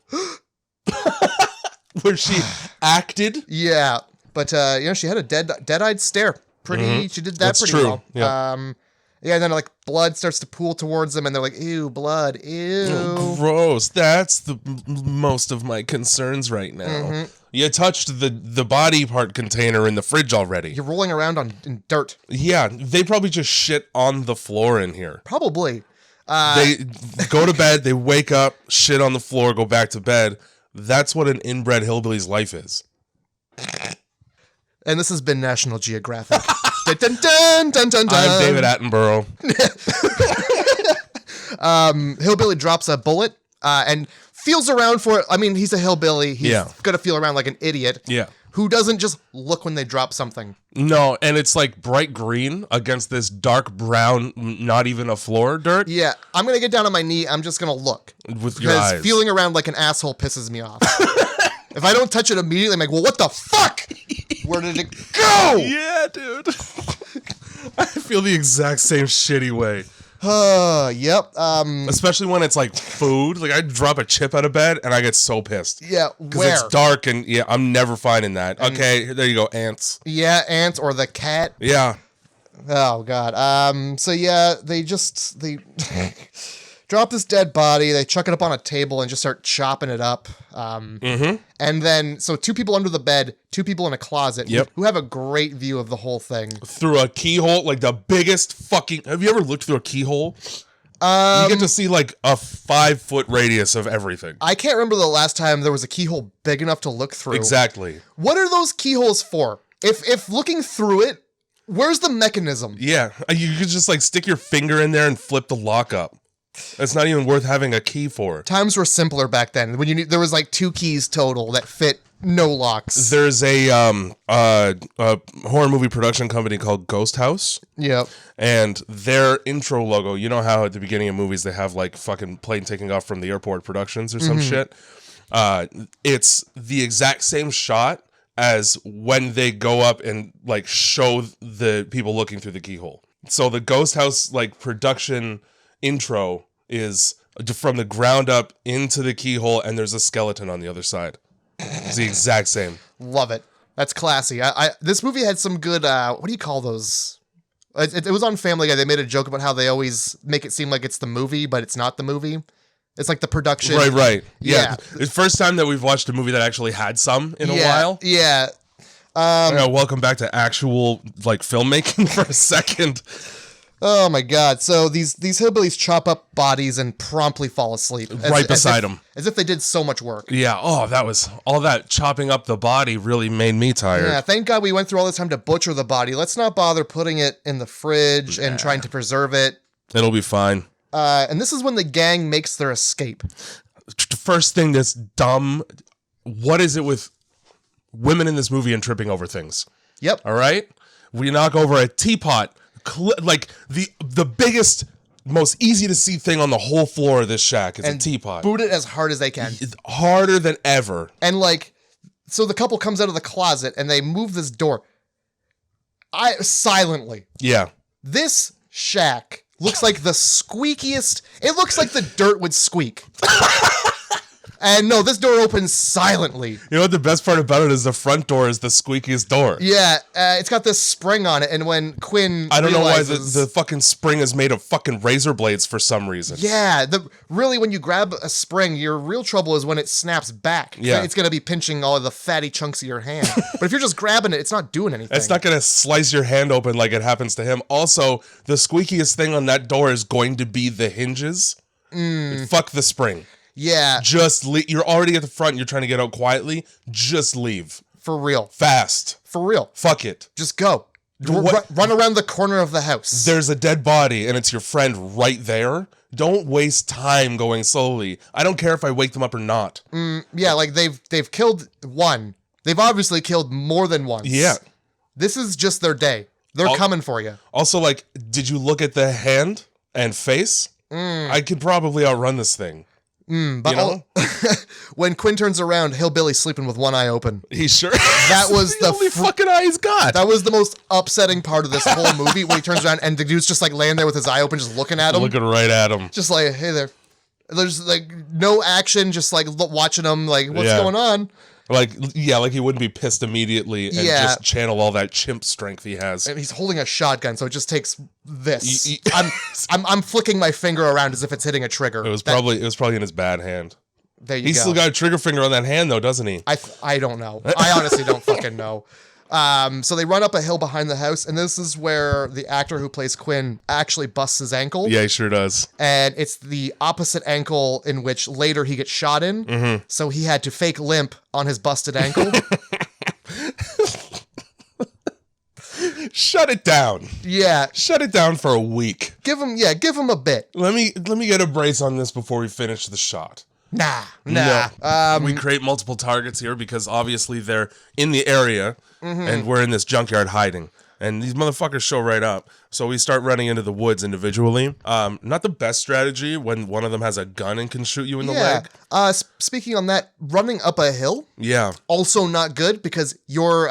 A: Where she acted?
B: Yeah. But, she had a dead-eyed stare. She did that pretty well.
A: Yeah.
B: And then, like, blood starts to pool towards them, and they're like, ew, blood, ew.
A: Oh, gross. That's the most of my concerns right now. Mm-hmm. You touched the body part container in the fridge already.
B: You're rolling around in dirt.
A: Yeah, they probably just shit on the floor in here.
B: Probably.
A: They go to bed, they wake up, shit on the floor, go back to bed. That's what an inbred hillbilly's life is.
B: And this has been National Geographic. Dun, dun, dun, dun, dun, dun.
A: I'm David Attenborough.
B: Hillbilly drops a bullet and feels around for it. I mean, he's a hillbilly. He's going to feel around like an idiot.
A: Yeah.
B: Who doesn't just look when they drop something.
A: No, and it's like bright green against this dark brown, not even a floor dirt.
B: Yeah, I'm going to get down on my knee. I'm just going to look.
A: With your eyes.
B: Because feeling around like an asshole pisses me off. If I don't touch it immediately, I'm like, well, what the fuck? Where did it go?
A: Yeah, dude. I feel the exact same shitty way.
B: Yep.
A: Especially when it's like food. Like I drop a chip out of bed and I get so pissed.
B: Yeah,
A: because it's dark and I'm never finding that. Okay, there you go, ants.
B: Yeah, ants or the cat.
A: Yeah.
B: Oh God. So yeah, they drop this dead body. They chuck it up on a table and just start chopping it up. And then, so 2 people under the bed, 2 people in a closet who have a great view of the whole thing.
A: Through a keyhole, like the biggest fucking... Have you ever looked through a keyhole? You get to see like a 5-foot radius of everything.
B: I can't remember the last time there was a keyhole big enough to look through.
A: Exactly.
B: What are those keyholes for? If looking through it, where's the mechanism?
A: Yeah, you could just like stick your finger in there and flip the lock up. It's not even worth having a key for.
B: Times were simpler back then. When there was like 2 keys total that fit no locks.
A: There's a horror movie production company called GRINDHAUS.
B: Yep.
A: And their intro logo, you know how at the beginning of movies they have like fucking plane taking off from the airport productions or some shit? It's the exact same shot as when they go up and like show the people looking through the keyhole. So the Ghost House like production intro is from the ground up into the keyhole, and there's a skeleton on the other side. It's the exact same.
B: Love it. That's classy. This movie had some good, what do you call those? It was on Family Guy. They made a joke about how they always make it seem like it's the movie, but it's not the movie. It's like the production.
A: Right. Yeah. It's the first time that we've watched a movie that actually had some in a while.
B: Yeah.
A: Welcome back to actual like filmmaking for a second.
B: Oh my God. So these hillbillies chop up bodies and promptly fall asleep.
A: Right beside them.
B: As if they did so much work.
A: Yeah. Oh, that was all that chopping up the body really made me tired.
B: Yeah. Thank God we went through all this time to butcher the body. Let's not bother putting it in the fridge and trying to preserve it.
A: It'll be fine.
B: And this is when the gang makes their escape.
A: First thing that's dumb. What is it with women in this movie and tripping over things?
B: Yep.
A: All right. We knock over a teapot. Like the biggest most easy to see thing on the whole floor of this shack is a teapot.
B: Boot it as hard as they can.
A: It's harder than ever.
B: And like, so the couple comes out of the closet and they move this door. Silently.
A: Yeah.
B: This shack looks like the squeakiest. It looks like the dirt would squeak. And no, this door opens silently.
A: You know what the best part about it is? The front door is the squeakiest door.
B: Yeah, it's got this spring on it, and when Quinn
A: I don't know why the fucking spring is made of fucking razor blades for some reason.
B: Yeah, really when you grab a spring, your real trouble is when it snaps back.
A: Yeah.
B: It's going to be pinching all of the fatty chunks of your hand. But if you're just grabbing it, it's not doing anything.
A: It's not going to slice your hand open like it happens to him. Also, the squeakiest thing on that door is going to be the hinges. Fuck the spring.
B: Yeah.
A: Just leave. You're already at the front. You're trying to get out quietly. Just leave.
B: For real.
A: Fast.
B: For real.
A: Fuck it.
B: Just go. Run around the corner of the house.
A: There's a dead body and it's your friend right there. Don't waste time going slowly. I don't care if I wake them up or not.
B: Yeah, like they've killed one. They've obviously killed more than once.
A: Yeah. This
B: is just their day. They're coming for you.
A: Also, like, did you look at the hand and face? I could probably outrun this thing.
B: But you know? When Quinn turns around, Hillbilly's sleeping with one eye open.
A: He sure
B: That was
A: the only fucking eye he's got.
B: That was the most upsetting part of this whole movie when he turns around and the dude's just like laying there with his eye open, just looking at him.
A: Looking right at him.
B: Just like, hey there. There's like no action, just like watching him, like, what's going on?
A: Like, yeah, like he wouldn't be pissed immediately and just channel all that chimp strength he has.
B: And he's holding a shotgun, so it just takes this. I'm flicking my finger around as if it's hitting a trigger.
A: It was probably in his bad hand.
B: There you go.
A: He's still got a trigger finger on that hand though, doesn't he?
B: I don't know. I honestly don't fucking know. So they run up a hill behind the house, and this is where the actor who plays Quinn actually busts his ankle.
A: Yeah, he sure does.
B: And it's the opposite ankle in which later he gets shot in. Mm-hmm. So he had to fake limp on his busted ankle.
A: Shut it down.
B: Yeah.
A: Shut it down for a week.
B: Give him a bit.
A: Let me get a brace on this before we finish the shot.
B: Nah.
A: We create multiple targets here because obviously they're in the area and we're in this junkyard hiding. And these motherfuckers show right up. So we start running into the woods individually. Not the best strategy when one of them has a gun and can shoot you in the leg.
B: Speaking on that, running up a hill.
A: Yeah.
B: Also not good because you're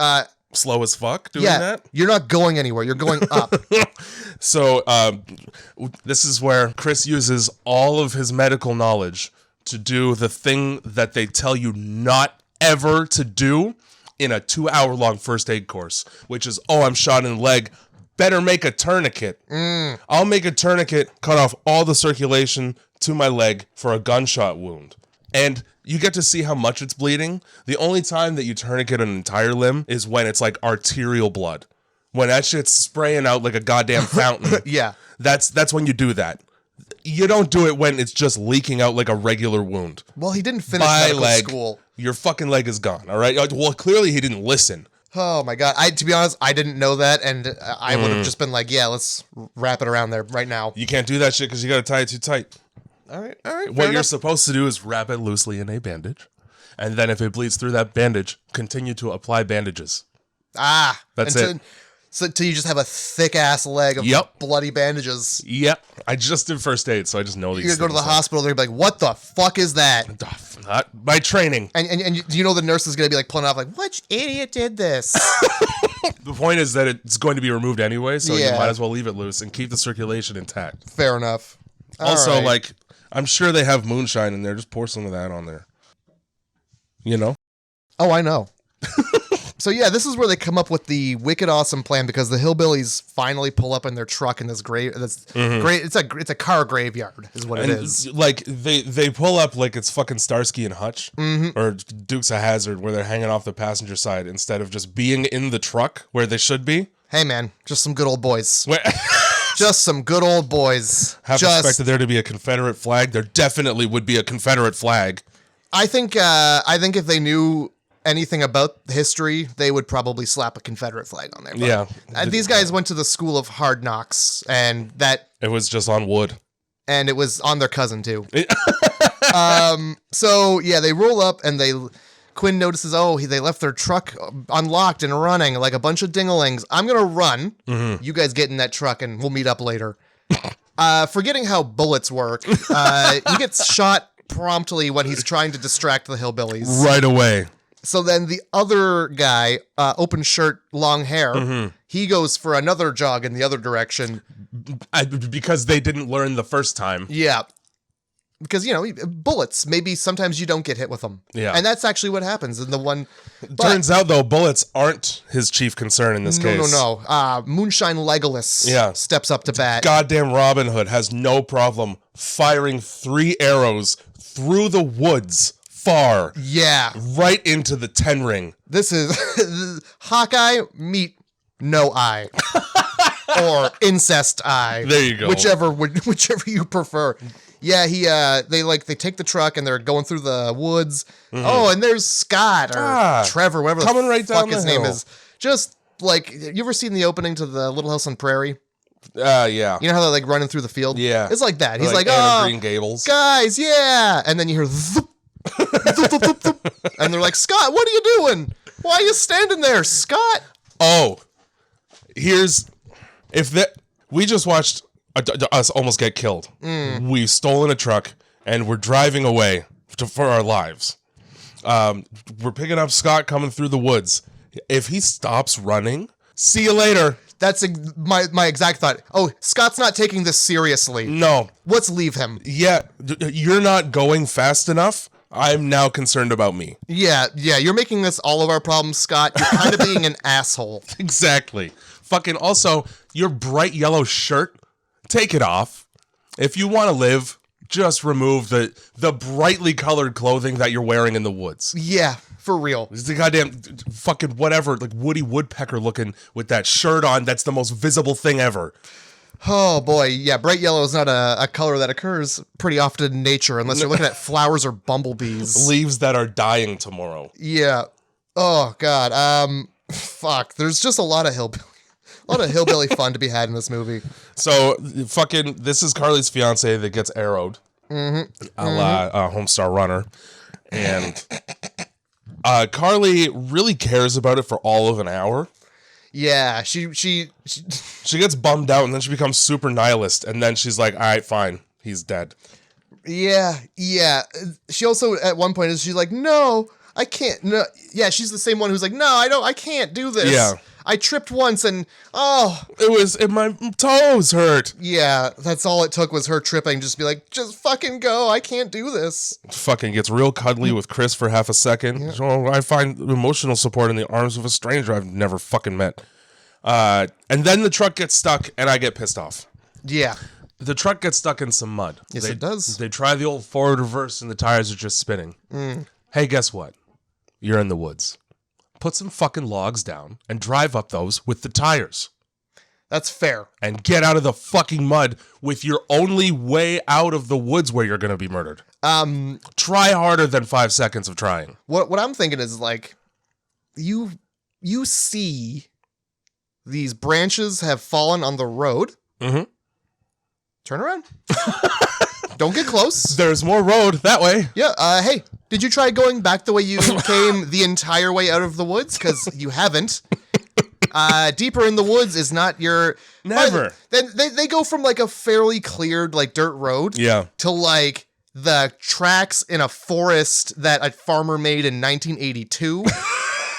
A: slow as fuck doing that.
B: You're not going anywhere. You're going up.
A: So this is where Chris uses all of his medical knowledge to do the thing that they tell you not ever to do in a 2-hour-long first aid course, which is, I'm shot in the leg, better make a tourniquet. I'll make a tourniquet, cut off all the circulation to my leg for a gunshot wound. And you get to see how much it's bleeding. The only time that you tourniquet an entire limb is when it's like arterial blood. When that shit's spraying out like a goddamn fountain.
B: Yeah.
A: That's when you do that. You don't do it when it's just leaking out like a regular wound.
B: Well, he didn't finish medical school.
A: Your fucking leg is gone, all right? Well, clearly he didn't listen.
B: Oh, my God. To be honest, I didn't know that, and I would have just been like, yeah, let's wrap it around there right now.
A: You can't do that shit because you got to tie it too tight.
B: All right.
A: What you're supposed to do is wrap it loosely in a bandage, and then if it bleeds through that bandage, continue to apply bandages. That's it.
B: So till you just have a thick ass leg of bloody bandages.
A: Yep. I just did first aid, so I just know these things.
B: You go to the hospital, they're gonna be like, what the fuck is that?
A: Not my training.
B: And do you know the nurse is gonna be like pulling off like, which idiot did this?
A: The point is that it's going to be removed anyway, so you might as well leave it loose and keep the circulation intact.
B: Fair enough.
A: Also, like, I'm sure they have moonshine in there. Just pour some of that on there. You know?
B: Oh, I know. So yeah, this is where they come up with the wicked awesome plan because the hillbillies finally pull up in their truck in this great. Great. It's a car graveyard, is what it is.
A: Like they pull up like it's fucking Starsky and Hutch or Dukes of Hazzard, where they're hanging off the passenger side instead of just being in the truck where they should be.
B: Hey man, just some good old boys. Just some good old boys.
A: Expected there to be a Confederate flag. There definitely would be a Confederate flag.
B: I think if they knew anything about history, they would probably slap a Confederate flag on there. But
A: yeah.
B: These guys went to the school of hard knocks, and that...
A: It was just on wood.
B: And it was on their cousin, too. So, yeah, they roll up, and Quinn notices, they left their truck unlocked and running like a bunch of dinglings. I'm going to run. You guys get in that truck, and we'll meet up later. Forgetting how bullets work, he gets shot promptly when he's trying to distract the hillbillies.
A: Right away.
B: So then the other guy, open shirt, long hair, he goes for another jog in the other direction.
A: Because they didn't learn the first time.
B: Yeah. Because, bullets, maybe sometimes you don't get hit with them.
A: Yeah.
B: And that's actually what happens in the one.
A: Turns out, though, bullets aren't his chief concern in this case.
B: No. Moonshine Legolas steps up to bat.
A: Goddamn Robin Hood has no problem firing 3 arrows through the woods far.
B: Yeah.
A: Right into the 10 ring.
B: This is Hawkeye meet no eye. Or incest eye.
A: There you go.
B: Whichever you prefer. Yeah, they take the truck and they're going through the woods. Oh, and there's Scott or Trevor, whatever
A: coming
B: the
A: right
B: fuck
A: down
B: his
A: the
B: name
A: hill.
B: is. Just you ever seen the opening to the Little House on Prairie?
A: Yeah.
B: You know how they're running through the field?
A: Yeah.
B: It's like that. He's like,
A: Anna Green Gables.
B: Guys, yeah. And then you hear zoop, zoop, zoop, zoop, zoop. And they're like, Scott, what are you doing? Why are you standing there, Scott?
A: Oh, we just watched us almost get killed. We've stolen a truck and we're driving away for our lives. We're picking up Scott coming through the woods. If he stops running, see you later.
B: That's my exact thought. Oh, Scott's not taking this seriously.
A: No.
B: Let's leave him.
A: Yeah, you're not going fast enough. I'm now concerned about me.
B: Yeah, you're making this all of our problems, Scott. You're kind of being an asshole.
A: Exactly. Fucking also, your bright yellow shirt, take it off. If you want to live, just remove the brightly colored clothing that you're wearing in the woods.
B: Yeah, for real.
A: It's the goddamn fucking whatever, like Woody Woodpecker looking with that shirt on. That's the most visible thing ever.
B: Oh boy, yeah, bright yellow is not a color that occurs pretty often in nature unless you're looking at flowers or bumblebees.
A: Leaves that are dying tomorrow.
B: Yeah. Oh god. Fuck. There's just a lot of hillbilly fun to be had in this movie.
A: So fucking, this is Carly's fiance that gets arrowed. A la Homestar Runner, and Carly really cares about it for all of an hour.
B: Yeah, she
A: gets bummed out, and then she becomes super nihilist, and then she's like, all right, fine, he's dead.
B: Yeah. She also, at one point, she's like, no, I can't. No. Yeah, she's the same one who's like, no, I can't do this.
A: Yeah.
B: I tripped once, and,
A: my toes hurt.
B: Yeah, that's all it took was her tripping. Just be like, just fucking go. I can't do this.
A: Fucking gets real cuddly with Chris for half a second. Yeah. So I find emotional support in the arms of a stranger I've never fucking met. And then the truck gets stuck, and I get pissed off.
B: Yeah.
A: The truck gets stuck in some mud.
B: Yes, it does.
A: They try the old forward reverse, and the tires are just spinning. Hey, guess what? You're in the woods. Put some fucking logs down and drive up those with the tires.
B: That's fair.
A: And get out of the fucking mud with your only way out of the woods where you're going to be murdered. Try harder than 5 seconds of trying.
B: What I'm thinking is like, you see these branches have fallen on the road.
A: Mm-hmm.
B: Turn around. Don't get close.
A: There's more road that way.
B: Yeah. Hey, did you try going back the way you came the entire way out of the woods? Because you haven't. Deeper in the woods is not your...
A: Never.
B: Then they go from like a fairly cleared like dirt road to like the tracks in a forest that a farmer made in 1982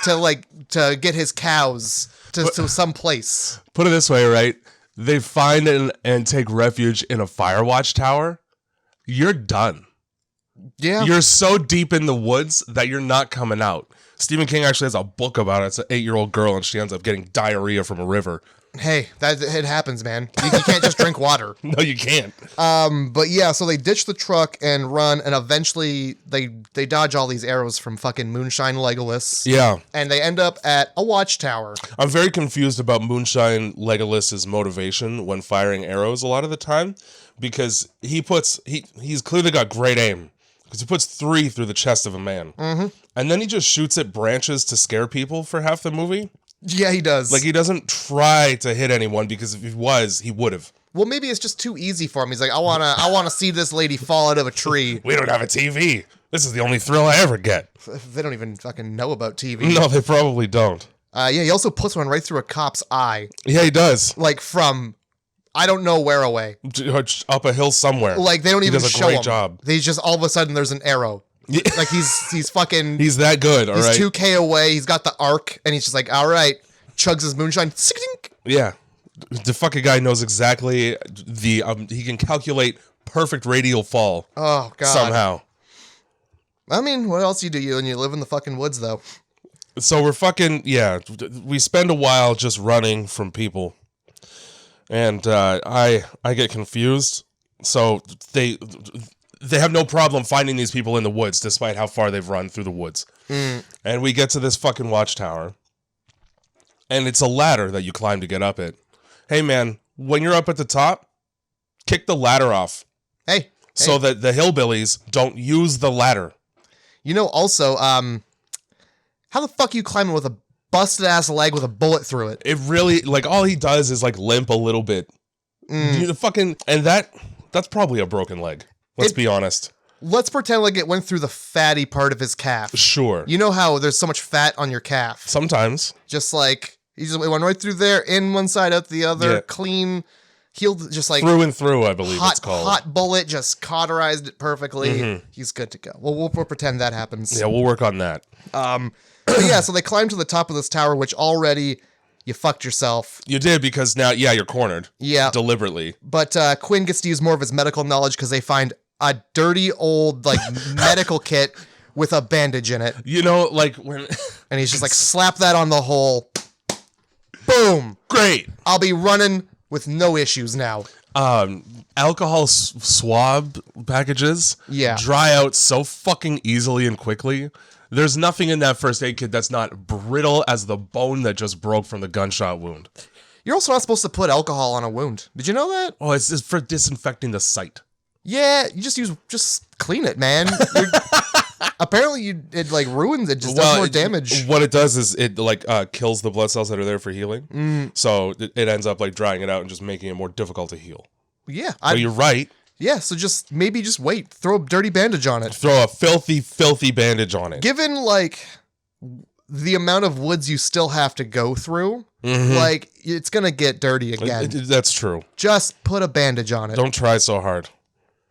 B: to get his cows to some place.
A: Put it this way, right? They find and take refuge in a fire watch tower. You're done.
B: Yeah.
A: You're so deep in the woods that you're not coming out. Stephen King actually has a book about it. It's an 8-year-old girl, and she ends up getting diarrhea from a river.
B: Hey, it happens, man. You can't just drink water.
A: No, you can't.
B: But yeah, so they ditch the truck and run, and eventually they dodge all these arrows from fucking Moonshine Legolas.
A: Yeah.
B: And they end up at a watchtower.
A: I'm very confused about Moonshine Legolas's motivation when firing arrows a lot of the time, because he's clearly got great aim. Because he puts 3 through the chest of a man. Mm-hmm. And then he just shoots at branches to scare people for half the movie.
B: Yeah, he does.
A: Like, he doesn't try to hit anyone, because if he was, he would have.
B: Well, maybe it's just too easy for him. He's like, I wanna see this lady fall out of a tree.
A: We don't have a TV. This is the only thrill I ever get.
B: They don't even fucking know about TV.
A: No, they probably don't.
B: Yeah, he also puts one right through a cop's eye.
A: Yeah, he does.
B: Like from I don't know where away.
A: Up a hill somewhere.
B: Like, they don't even show him. He does a great
A: job.
B: They just, all of a sudden, there's an arrow.
A: Yeah.
B: Like, he's fucking...
A: He's that good, all right?
B: He's 2K away. He's got the arc, and he's just like, all right. Chugs his moonshine.
A: Yeah. The fucking guy knows exactly he can calculate perfect radial fall.
B: Oh, God.
A: Somehow.
B: I mean, what else you do when you live in the fucking woods, though?
A: So we're we spend a while just running from people. And I get confused. So they have no problem finding these people in the woods, despite how far they've run through the woods. And we get to this fucking watchtower. And it's a ladder that you climb to get up it. Hey, man, when you're up at the top, kick the ladder off.
B: Hey.
A: So that the hillbillies don't use the ladder.
B: You know, also, how the fuck are you climbing with a busted-ass leg with a bullet through it?
A: It really, like, all he does is, like, limp a little bit. And that's probably a broken leg. Let's be honest.
B: Let's pretend like it went through the fatty part of his calf.
A: Sure.
B: You know how there's so much fat on your calf?
A: Sometimes.
B: Just like, he just went right through there, in one side, out the other, clean, healed, just like...
A: Through and through, I believe it's called.
B: Hot bullet, just cauterized it perfectly. He's good to go. Well, we'll pretend that happens.
A: Yeah, we'll work on that.
B: But yeah, so they climb to the top of this tower, which already... You fucked yourself.
A: You did, because now, you're cornered.
B: Yeah.
A: Deliberately.
B: But Quinn gets to use more of his medical knowledge because they find a dirty old, like, medical kit with a bandage in it.
A: You know, like, when...
B: And he's just like, slap that on the hole. Boom.
A: Great.
B: I'll be running with no issues now.
A: Alcohol swab packages dry out so fucking easily and quickly. There's nothing in that first aid kit that's not brittle as the bone that just broke from the gunshot wound.
B: You're also not supposed to put alcohol on a wound. Did you know that?
A: Oh, it's for disinfecting the site.
B: Yeah, you just clean it, man. Apparently, it like ruins it, just does more damage.
A: What it does is it like kills the blood cells that are there for healing. So it ends up like drying it out and just making it more difficult to heal.
B: Yeah,
A: so you're right.
B: Yeah, so maybe just wait. Throw a dirty bandage on it.
A: Throw a filthy, filthy bandage on it.
B: Given, like, the amount of woods you still have to go through, like, it's going to get dirty again.
A: That's true.
B: Just put a bandage on it.
A: Don't try so hard.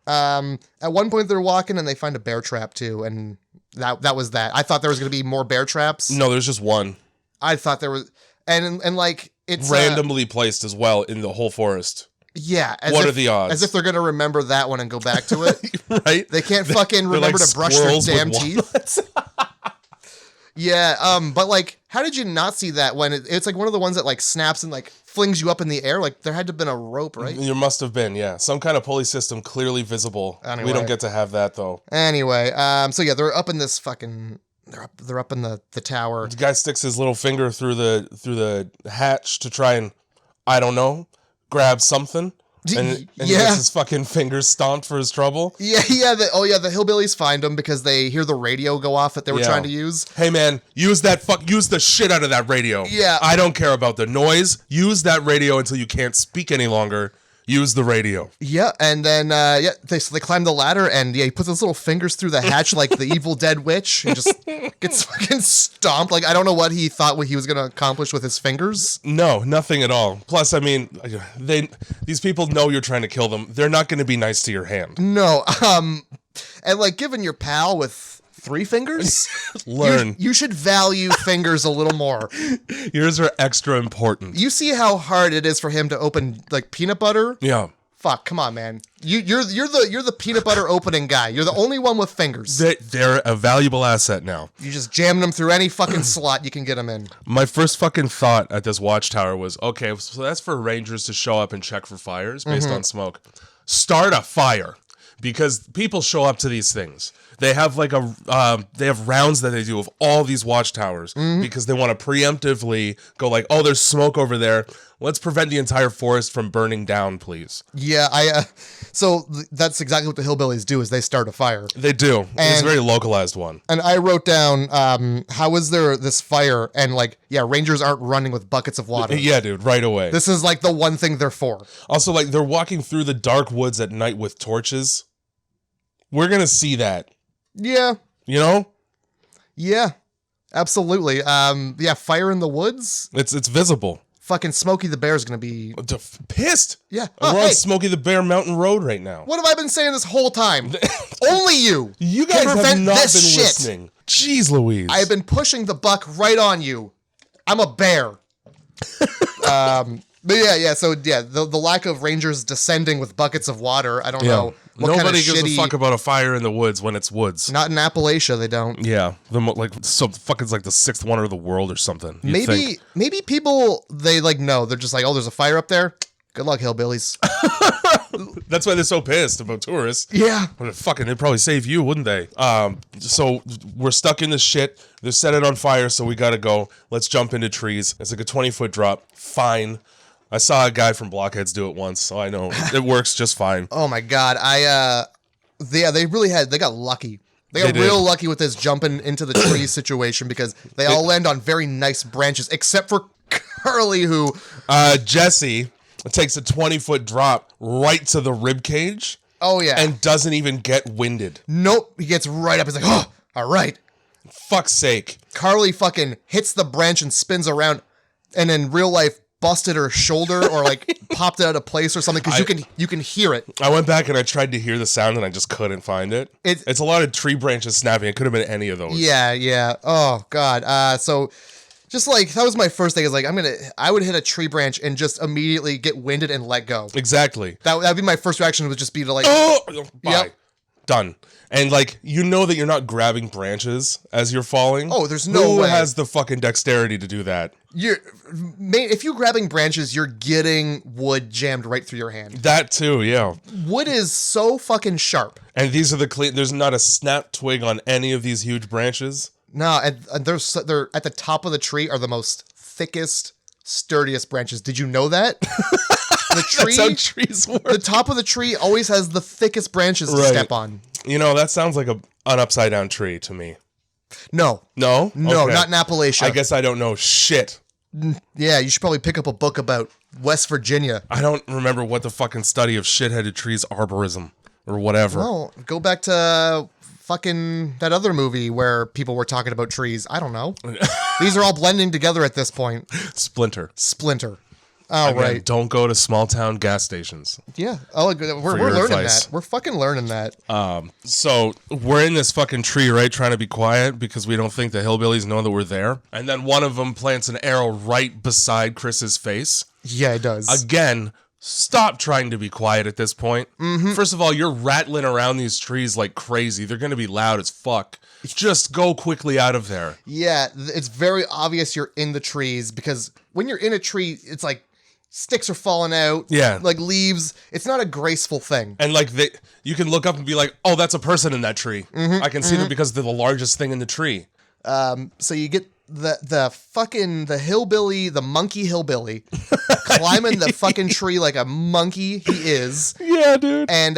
B: At one point, they're walking, and they find a bear trap, too, and that was that. I thought there was going to be more bear traps.
A: No, there's just one.
B: I thought there was... And like, it's...
A: randomly placed as well in the whole forest.
B: Yeah.
A: What are the odds?
B: As if they're going to remember that one and go back to it.
A: Right?
B: They can't fucking remember
A: like
B: to brush their damn teeth. Yeah, but like, how did you not see that when it's like one of the ones that like snaps and like flings you up in the air? Like, there had to have been a rope, right?
A: There must have been, yeah. Some kind of pulley system clearly visible. Anyway. We don't get to have that, though.
B: Anyway, so yeah, they're up in this fucking... They're up in the tower.
A: The guy sticks his little finger through the hatch to try and, I don't know, grab something. And he gets his fucking fingers stomped for his trouble.
B: Yeah. The hillbillies find him because they hear the radio go off that they were trying to use.
A: Hey man, use the shit out of that radio.
B: Yeah.
A: I don't care about the noise. Use that radio until you can't speak any longer. Use the radio. Yeah,
B: and then they climb the ladder, and he puts his little fingers through the hatch like the Evil Dead witch, and just gets fucking stomped. Like, I don't know what he thought he was gonna accomplish with his fingers.
A: No, nothing at all. Plus, I mean, these people know you're trying to kill them. They're not going to be nice to your hand.
B: No, and like giving your pal with 3 fingers,
A: learn.
B: You should value fingers a little more.
A: Yours are extra important.
B: You see how hard it is for him to open like peanut butter?
A: Yeah.
B: Fuck, come on, man. You're the peanut butter opening guy. You're the only one with fingers.
A: They're a valuable asset now.
B: You just jam them through any fucking slot you can get them in.
A: My first fucking thought at this watchtower was, okay, so that's for rangers to show up and check for fires based on smoke. Start a fire. Because people show up to these things. They have like they have rounds that they do of all these watchtowers because they want to preemptively go like, oh, there's smoke over there. Let's prevent the entire forest from burning down, please.
B: Yeah, so that's exactly what the hillbillies do is they start a fire.
A: They do. It's a very localized one.
B: And I wrote down, how is there this fire? And like, yeah, rangers aren't running with buckets of water.
A: Yeah, dude, right away.
B: This is like the one thing they're for.
A: Also, like, they're walking through the dark woods at night with torches. We're going to see that.
B: Yeah.
A: You know?
B: Yeah, absolutely. Yeah, fire in the woods.
A: It's visible.
B: fucking Smokey the Bear's gonna be
A: pissed.
B: Yeah.
A: We're on Smokey the Bear Mountain Road right now.
B: What have I been saying this whole time? Only you.
A: You guys have not been listening. Jeez Louise.
B: I have been pushing the buck right on you. I'm a bear. But yeah. So the lack of rangers descending with buckets of water. I don't know.
A: Nobody gives a fuck about a fire in the woods when it's woods.
B: Not in Appalachia, they don't.
A: Yeah, fucking like the sixth wonder of the world or something.
B: Maybe people they like know. They're just like, oh, there's a fire up there. Good luck, hillbillies.
A: That's why they're so pissed about tourists.
B: Yeah.
A: They'd probably save you, wouldn't they? So we're stuck in this shit. They set it on fire, so we gotta go. Let's jump into trees. It's like a 20-foot drop. Fine. I saw a guy from Blockheads do it once, so I know it works just fine.
B: Oh my god. They got lucky. They got real lucky with this jumping into the tree situation because they all land on very nice branches, except for Carly, who
A: Jesse takes a 20-foot drop right to the rib cage.
B: Oh yeah.
A: And doesn't even get winded.
B: Nope. He gets right up. He's like, oh, all right.
A: Fuck's sake.
B: Carly fucking hits the branch and spins around, and in real life busted her shoulder or like popped it out of place or something because you can hear it.
A: I went back and I tried to hear the sound and I just couldn't find it. It's a lot of tree branches snapping. It could have been any of those.
B: Yeah. Oh god. So just like that was my first thing is like I would hit a tree branch and just immediately get winded and let go.
A: Exactly.
B: That'd be my first reaction would just be to like
A: bye. Yep. Done. And like you know that you're not grabbing branches as you're falling.
B: Oh, there's no way.
A: Who has the fucking dexterity to do that?
B: If you're grabbing branches, you're getting wood jammed right through your hand.
A: That too, yeah.
B: Wood is so fucking sharp.
A: And these are there's not a snap twig on any of these huge branches.
B: No, and they're at the top of the tree are the most thickest, sturdiest branches. Did you know that? The tree,
A: that's how trees work.
B: The top of the tree always has the thickest branches to step on.
A: You know, that sounds like an upside down tree to me.
B: No,
A: okay.
B: Not in Appalachia.
A: I guess I don't know shit.
B: Yeah, you should probably pick up a book about West Virginia.
A: I don't remember what the fucking study of shitheaded trees arborism or whatever.
B: Well, go back to fucking that other movie where people were talking about trees. I don't know. These are all blending together at this point.
A: Splinter.
B: Oh, right.
A: Don't go to small town gas stations.
B: Yeah. Oh, we're learning that. We're fucking learning that.
A: So we're in this fucking tree, right? Trying to be quiet because we don't think the hillbillies know that we're there. And then one of them plants an arrow right beside Chris's face.
B: Yeah, it does.
A: Again, stop trying to be quiet at this point. Mm-hmm. First of all, you're rattling around these trees like crazy. They're going to be loud as fuck. Just go quickly out of there.
B: Yeah, it's very obvious you're in the trees because when you're in a tree, it's like sticks are falling out.
A: Yeah.
B: Like leaves. It's not a graceful thing.
A: And like you can look up and be like, oh, that's a person in that tree. Mm-hmm, I can see them because they're the largest thing in the tree.
B: So you get the hillbilly, the monkey hillbilly climbing the fucking tree like a monkey he is.
A: Yeah, dude.
B: And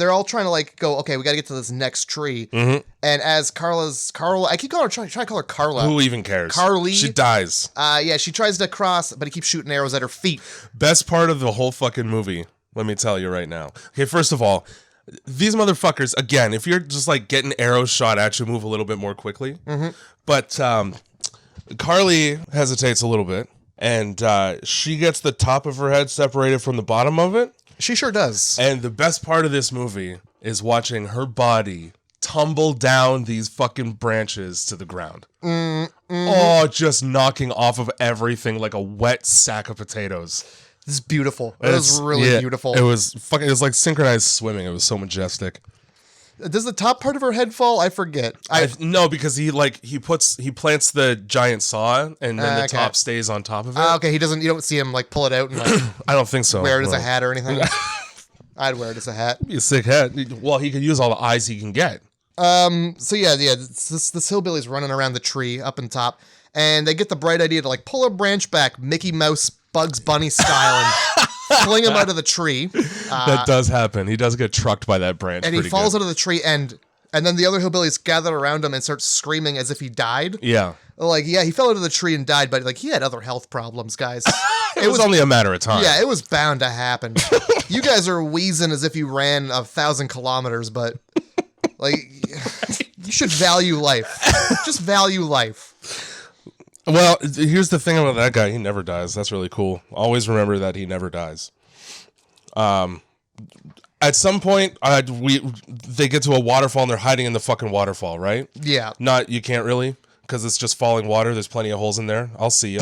B: they're all trying to like go, okay, we got to get to this next tree. Mm-hmm. And as Carla, I keep calling her, try to call her Carla.
A: Who even cares?
B: Carly.
A: She dies.
B: Yeah, she tries to cross, but he keeps shooting arrows at her feet.
A: Best part of the whole fucking movie, let me tell you right now. Okay, first of all, these motherfuckers, again, if you're just like getting arrows shot at you, move a little bit more quickly. Mm-hmm. But Carly hesitates a little bit, and she gets the top of her head separated from the bottom of it.
B: She sure does.
A: And the best part of this movie is watching her body tumble down these fucking branches to the ground. Oh, just knocking off of everything like a wet sack of potatoes.
B: This is beautiful. It was really beautiful.
A: It was like synchronized swimming. It was so majestic.
B: Does the top part of her head fall? I forget.
A: No, because he plants the giant saw and then the top stays on top of it.
B: Okay, you don't see him like pull it out and like
A: I don't think so.
B: Wear it as a hat or anything. I'd wear it as a hat.
A: It'd be a sick hat. Well, he could use all the eyes he can get.
B: So yeah. This hillbilly's running around the tree up in top, and they get the bright idea to like pull a branch back, Mickey Mouse, Bugs Bunny style, and fling him out of the tree.
A: That does happen. He does get trucked by that branch,
B: and he falls out of the tree, and then the other hillbillies gather around him and start screaming as if he died.
A: Yeah,
B: like he fell out of the tree and died, but like he had other health problems, guys.
A: It was only a matter of time.
B: Yeah, it was bound to happen. You guys are wheezing as if you ran 1,000 kilometers, but like you should value life. Just value life.
A: Well, here's the thing about that guy. He never dies. That's really cool. Always remember that he never dies. At some point, they get to a waterfall and they're hiding in the fucking waterfall, right?
B: Yeah.
A: You can't really, because it's just falling water. There's plenty of holes in there. I'll see you.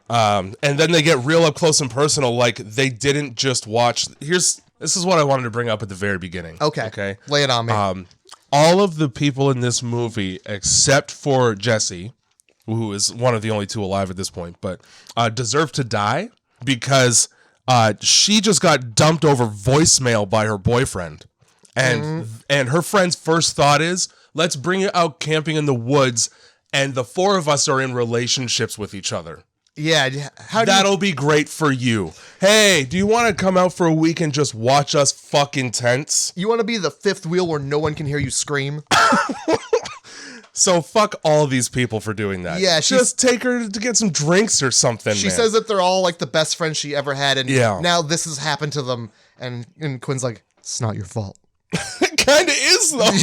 A: And then they get real up close and personal. Like, they didn't just watch. This is what I wanted to bring up at the very beginning.
B: Okay. Lay it on me.
A: All of the people in this movie, except for Jesse, who is one of the only two alive at this point, but deserve to die because she just got dumped over voicemail by her boyfriend. And her friend's first thought is, let's bring it out camping in the woods, and the four of us are in relationships with each other.
B: Yeah,
A: that'll be great for you. Hey, do you want to come out for a week and just watch us fucking tense?
B: You want to be the fifth wheel where no one can hear you scream?
A: So fuck all these people for doing that.
B: Yeah,
A: just take her to get some drinks or something.
B: She says that they're all like the best friends she ever had, and
A: yeah.
B: Now this has happened to them. And Quinn's like, it's not your fault.
A: It kind of is though.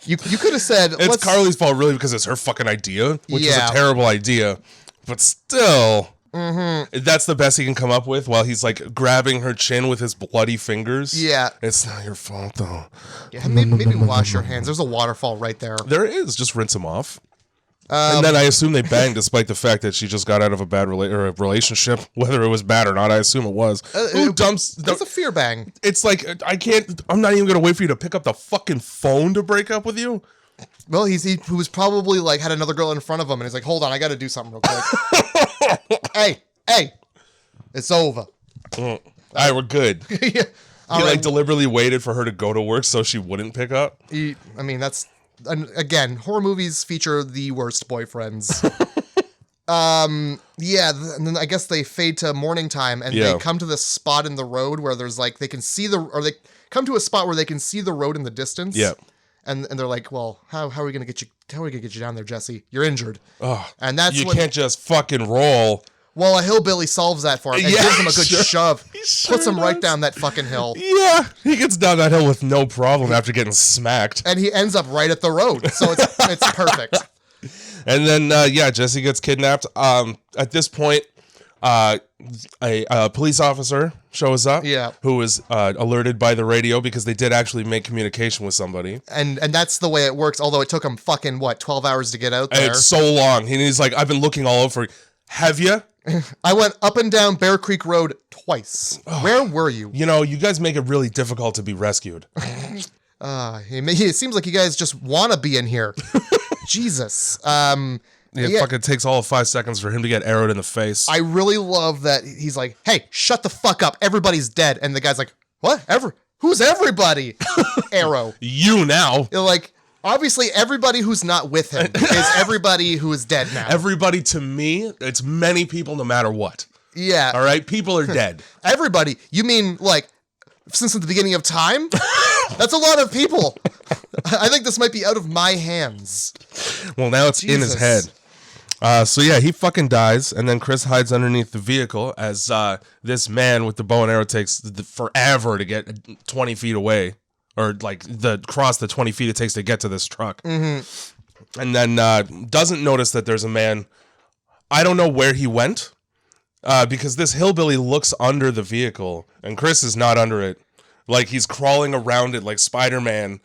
B: You could have said
A: it's Carly's fault really because it's her fucking idea, which is a terrible idea. But still, that's the best he can come up with while he's like grabbing her chin with his bloody fingers.
B: Yeah.
A: It's not your fault, though.
B: Yeah, maybe wash your hands. There's a waterfall right there.
A: There is. Just rinse them off. And then I assume they banged despite the fact that she just got out of a bad relationship. Whether it was bad or not, I assume it was. Who dumps...
B: That's a fear bang.
A: It's like, I'm not even going to wait for you to pick up the fucking phone to break up with you.
B: Well, he was probably like had another girl in front of him, and he's like, "Hold on, I got to do something real quick." hey, it's over.
A: All right, we're good.
B: Yeah.
A: He like deliberately waited for her to go to work so she wouldn't pick up.
B: I mean, that's again, horror movies feature the worst boyfriends. Yeah, and then I guess they fade to morning time, and they come to this spot in the road where there's like they come to a spot where they can see the road in the distance.
A: Yeah.
B: And they're like, well, how are we gonna get you? How are we gonna get you down there, Jesse? You're injured.
A: Oh,
B: and that's
A: you can't just fucking roll.
B: Well, a hillbilly solves that for him and gives him a good shove. Puts him right down that fucking hill.
A: Yeah, he gets down that hill with no problem after getting smacked.
B: And he ends up right at the road, so it's perfect.
A: And then Jesse gets kidnapped. At this point, a police officer shows up, who is alerted by the radio because they did actually make communication with somebody.
B: And that's the way it works, although it took him fucking, 12 hours to get out there?
A: And it's so long. And he's like, I've been looking all over. Have you?
B: I went up and down Bear Creek Road twice. Where were you?
A: You know, you guys make it really difficult to be rescued.
B: It seems like you guys just want to be in here. Jesus.
A: It fucking takes all of 5 seconds for him to get arrowed in the face.
B: I really love that he's like, hey, shut the fuck up. Everybody's dead. And the guy's like, what? Who's everybody? Arrow.
A: You now.
B: You're like, obviously everybody who's not with him is everybody who is dead now.
A: Everybody to me, it's many people no matter what.
B: Yeah.
A: All right? People are dead.
B: Everybody. You mean like since the beginning of time? That's a lot of people. I think this might be out of my hands.
A: Well, now it's in his head. He fucking dies, and then Chris hides underneath the vehicle as this man with the bow and arrow takes forever to get 20 feet away, or like cross the 20 feet it takes to get to this truck. Mm-hmm. And then doesn't notice that there's a man. I don't know where he went, because this hillbilly looks under the vehicle, and Chris is not under it. Like he's crawling around it like Spider-Man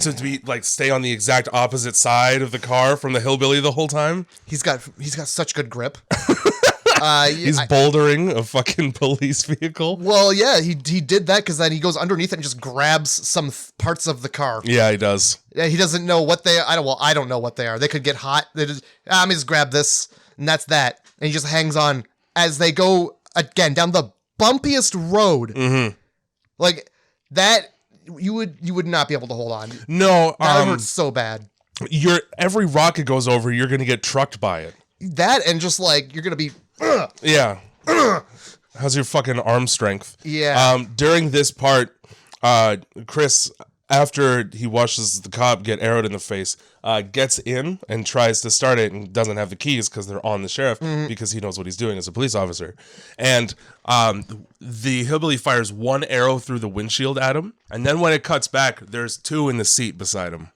A: to be like stay on the exact opposite side of the car from the hillbilly the whole time.
B: He's got such good grip.
A: He's bouldering a fucking police vehicle.
B: Well, yeah, he did that because then he goes underneath it and just grabs some parts of the car.
A: Yeah, he does.
B: Yeah, he doesn't know what they are. I don't know what they are. They could get hot. They just let me just grab this, and that's that. And he just hangs on as they go again down the bumpiest road. Mm-hmm. Like. That you would not be able to hold on.
A: No,
B: that hurts so bad.
A: Every rock it goes over, you're gonna get trucked by it.
B: That and just like you're gonna be.
A: Yeah. How's your fucking arm strength?
B: Yeah.
A: During this part, Chris, after he watches the cop get arrowed in the face, gets in and tries to start it and doesn't have the keys because they're on the sheriff because he knows what he's doing as a police officer. And the hillbilly fires one arrow through the windshield at him, and then when it cuts back, there's two in the seat beside him.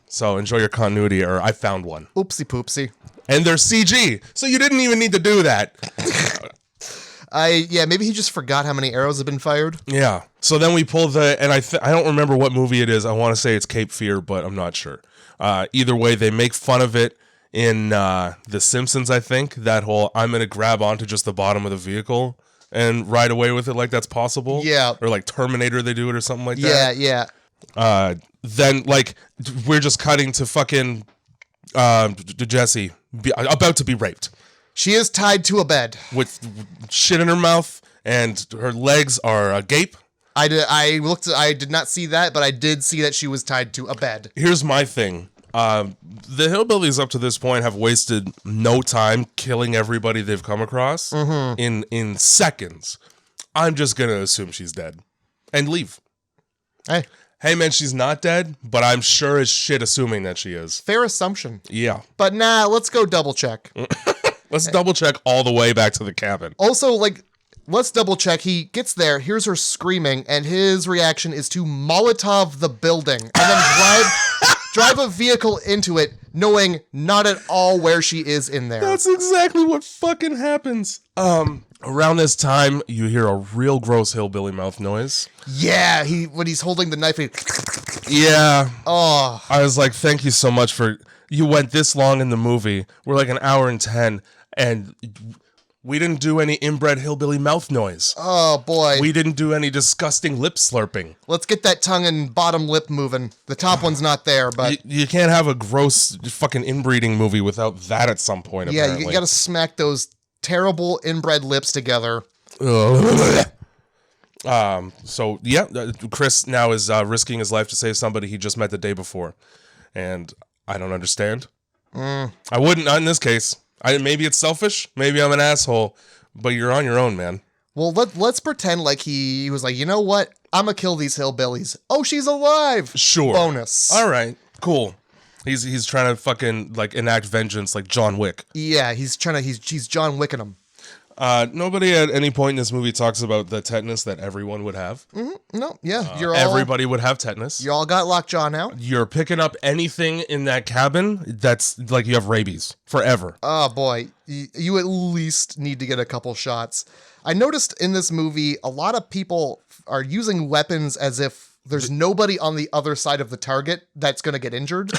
A: So enjoy your continuity error. I found one.
B: Oopsie poopsie.
A: And they're CG, so you didn't even need to do that.
B: Maybe he just forgot how many arrows have been fired.
A: Yeah. So then we pull and I don't remember what movie it is. I want to say it's Cape Fear, but I'm not sure. Either way, they make fun of it in The Simpsons, I think. That whole, I'm going to grab onto just the bottom of the vehicle and ride away with it like that's possible.
B: Yeah.
A: Or like Terminator, they do it or something like that.
B: Yeah.
A: Then, like, we're just cutting to fucking Jessie about to be raped.
B: She is tied to a bed.
A: With shit in her mouth, and her legs are agape.
B: I did not see that, but I did see that she was tied to a bed.
A: Here's my thing. The hillbillies up to this point have wasted no time killing everybody they've come across in seconds. I'm just going to assume she's dead and leave. Hey, man, she's not dead, but I'm sure as shit assuming that she is.
B: Fair assumption.
A: Yeah.
B: But let's go double check.
A: Let's double check all the way back to the cabin.
B: Also, let's double check. He gets there, hears her screaming, and his reaction is to Molotov the building and then drive a vehicle into it, knowing not at all where she is in there.
A: That's exactly what fucking happens. Around this time, you hear a real gross hillbilly mouth noise.
B: Yeah, when he's holding the knife.
A: Yeah.
B: Oh.
A: I was like, thank you so much for... You went this long in the movie. We're like an hour and 10, and we didn't do any inbred hillbilly mouth noise.
B: Oh, boy.
A: We didn't do any disgusting lip slurping.
B: Let's get that tongue and bottom lip moving. The top one's not there, but...
A: You can't have a gross fucking inbreeding movie without that at some point, apparently.
B: Yeah, you gotta smack those terrible inbred lips together.
A: So, Chris now is risking his life to save somebody he just met the day before. And I don't understand. I wouldn't, not in this case. Maybe it's selfish. Maybe I'm an asshole. But you're on your own, man. Well,
B: let's pretend like he was like, you know what? I'm gonna kill these hillbillies. Oh, she's alive.
A: Sure.
B: Bonus.
A: All right. Cool. He's trying to fucking like enact vengeance like John Wick.
B: Yeah, he's John Wicking him.
A: Nobody at any point in this movie talks about the tetanus that everyone would have.
B: No, yeah,
A: everybody would have tetanus.
B: You all got lockjaw now.
A: You're picking up anything in that cabin that's like you have rabies forever.
B: Oh boy, you at least need to get a couple shots. I noticed in this movie a lot of people are using weapons as if there's nobody on the other side of the target that's going to get injured.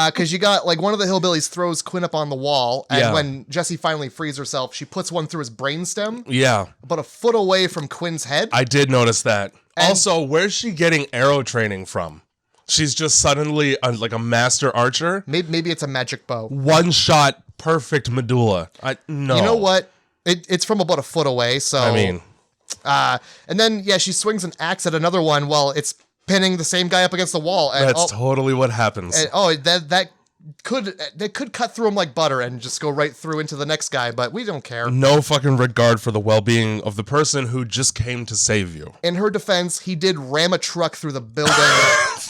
B: Because you got, like, one of the hillbillies throws Quinn up on the wall, and when Jessie finally frees herself, she puts one through his brainstem.
A: Yeah.
B: About a foot away from Quinn's head.
A: I did notice that. And also, where's she getting arrow training from? She's just suddenly, like, a master archer?
B: Maybe it's a magic bow.
A: One shot, perfect medulla. No.
B: You know what? It's from about a foot away, so...
A: I mean...
B: and then, she swings an axe at another one while it's pinning the same guy up against the wall. And,
A: that's totally what happens.
B: And, that could cut through him like butter and just go right through into the next guy, but we don't care.
A: No fucking regard for the well-being of the person who just came to save you.
B: In her defense, he did ram a truck through the building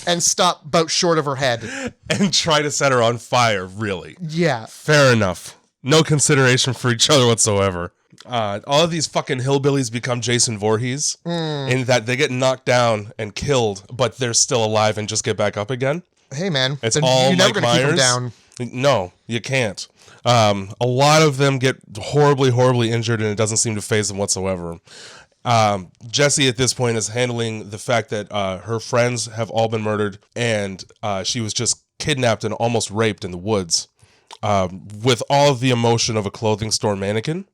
B: and stop about short of her head.
A: And try to set her on fire, really.
B: Yeah.
A: Fair enough. No consideration for each other whatsoever. All of these fucking hillbillies become Jason Voorhees in that they get knocked down and killed, but they're still alive and just get back up again.
B: Hey, man.
A: It's all
B: you're never
A: Mike
B: gonna keep
A: Myers.
B: them down.
A: No, you can't. A lot of them get horribly, horribly injured, and it doesn't seem to faze them whatsoever. Jessie at this point is handling the fact that her friends have all been murdered, and she was just kidnapped and almost raped in the woods. With all of the emotion of a clothing store mannequin.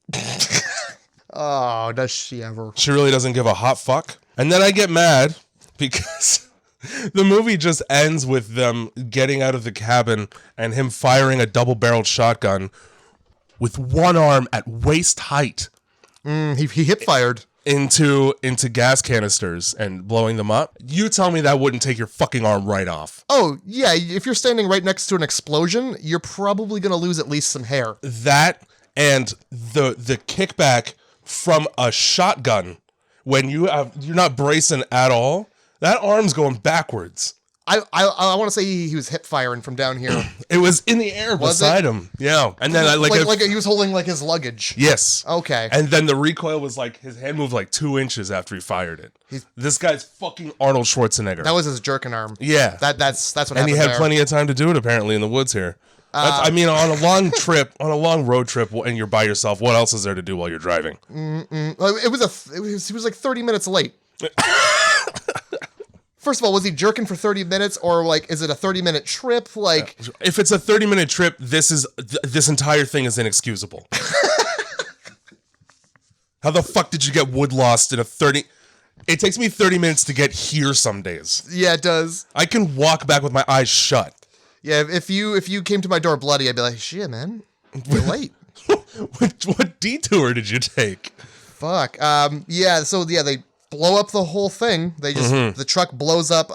B: Oh, does she ever?
A: She really doesn't give a hot fuck. And then I get mad because the movie just ends with them getting out of the cabin and him firing a double-barreled shotgun with one arm at waist height.
B: He hip fired.
A: Into gas canisters and blowing them up. You tell me that wouldn't take your fucking arm right off.
B: Oh, yeah, if you're standing right next to an explosion, you're probably going to lose at least some hair.
A: That and the kickback from a shotgun when you're not bracing at all, that arm's going backwards.
B: I want to say he was hip firing from down here.
A: It was in the air beside him. Yeah. And then
B: like he was holding like his luggage.
A: Yes.
B: Okay.
A: And then the recoil was like his hand moved like 2 inches after he fired it. This guy's fucking Arnold Schwarzenegger.
B: That was his jerking arm.
A: Yeah.
B: That's what happened.
A: And he had
B: there.
A: plenty of time to do it apparently in the woods here. I mean, on a long trip, on a long road trip, and you're by yourself, what else is there to do while you're driving?
B: He was like 30 minutes late. First of all, was he jerking for 30 minutes, or like, is it a 30-minute trip? Like,
A: if it's a 30-minute trip, this entire thing is inexcusable. How the fuck did you get wood lost in a 30? It takes me 30 minutes to get here some days.
B: Yeah, it does.
A: I can walk back with my eyes shut.
B: Yeah, if you came to my door bloody, I'd be like, shit, man, you're late.
A: What detour did you take?
B: Fuck. Yeah. So yeah, they blow up the whole thing. They just the truck blows up.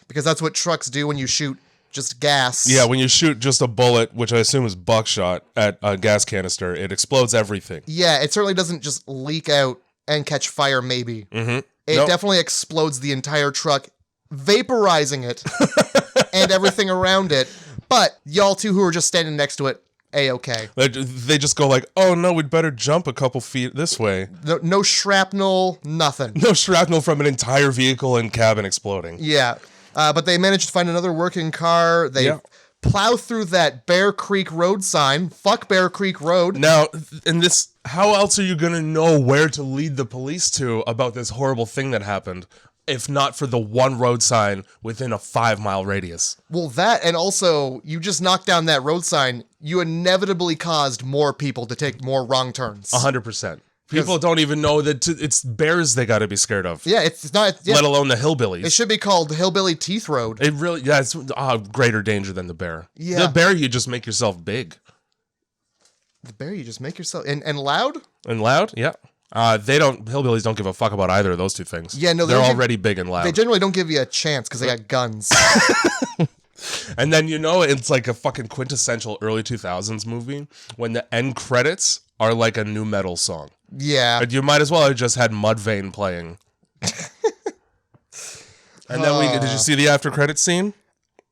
B: Because that's what trucks do when you shoot just gas.
A: Yeah, when you shoot just a bullet, which I assume is buckshot at a gas canister, it explodes everything.
B: Yeah, it certainly doesn't just leak out and catch fire. Maybe it definitely explodes the entire truck, vaporizing it and everything around it. But y'all two who are just standing next to it, A-okay.
A: They just go like, oh no, we'd better jump a couple feet this way.
B: No shrapnel, nothing.
A: No shrapnel from an entire vehicle and cabin exploding.
B: Yeah. But they managed to find another working car. They plow through that Bear Creek Road sign. Fuck Bear Creek Road.
A: Now, in this, how else are you going to know where to lead the police to about this horrible thing that happened, if not for the one road sign within a 5-mile radius? Well,
B: that, and also, you just knocked down that road sign, you inevitably caused more people to take more wrong turns.
A: 100%. People don't even know that it's bears they got to be scared of.
B: Yeah, it's not. Yeah.
A: Let alone the hillbillies.
B: It should be called Hillbilly Teeth Road.
A: It really, yeah, it's greater danger than the bear.
B: Yeah.
A: The bear, you just make yourself big.
B: The bear, you just make yourself, and loud?
A: And loud, yeah. Hillbillies don't give a fuck about either of those two things.
B: Yeah, no,
A: they're already big and loud.
B: They generally don't give you a chance because they got guns.
A: And then, it's like a fucking quintessential early 2000s movie when the end credits are like a new metal song.
B: Yeah.
A: You might as well have just had Mudvayne playing. And then did you see the after credits scene?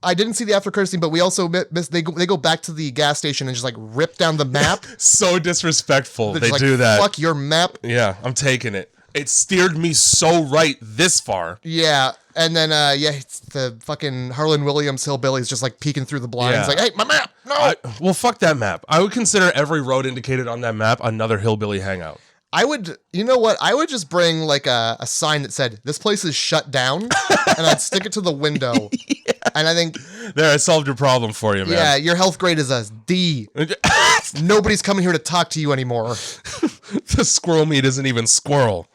B: I didn't see the after credits scene, but we also missed, they go back to the gas station and just like rip down the map.
A: So disrespectful. They
B: like,
A: do that.
B: Fuck your map.
A: Yeah, I'm taking it. It steered me so right this far.
B: Yeah. And then, it's the fucking Harlan Williams hillbillies just like peeking through the blinds.
A: Yeah.
B: Like, hey, my map. No.
A: Well, fuck that map. I would consider every road indicated on that map another hillbilly hangout.
B: I would, you know what? I would just bring like a sign that said, this place is shut down. And I'd stick it to the window. Yeah. And I think...
A: There, I solved your problem for you, man.
B: Yeah, your health grade is a D. Nobody's coming here to talk to you anymore.
A: The squirrel meat isn't even squirrel.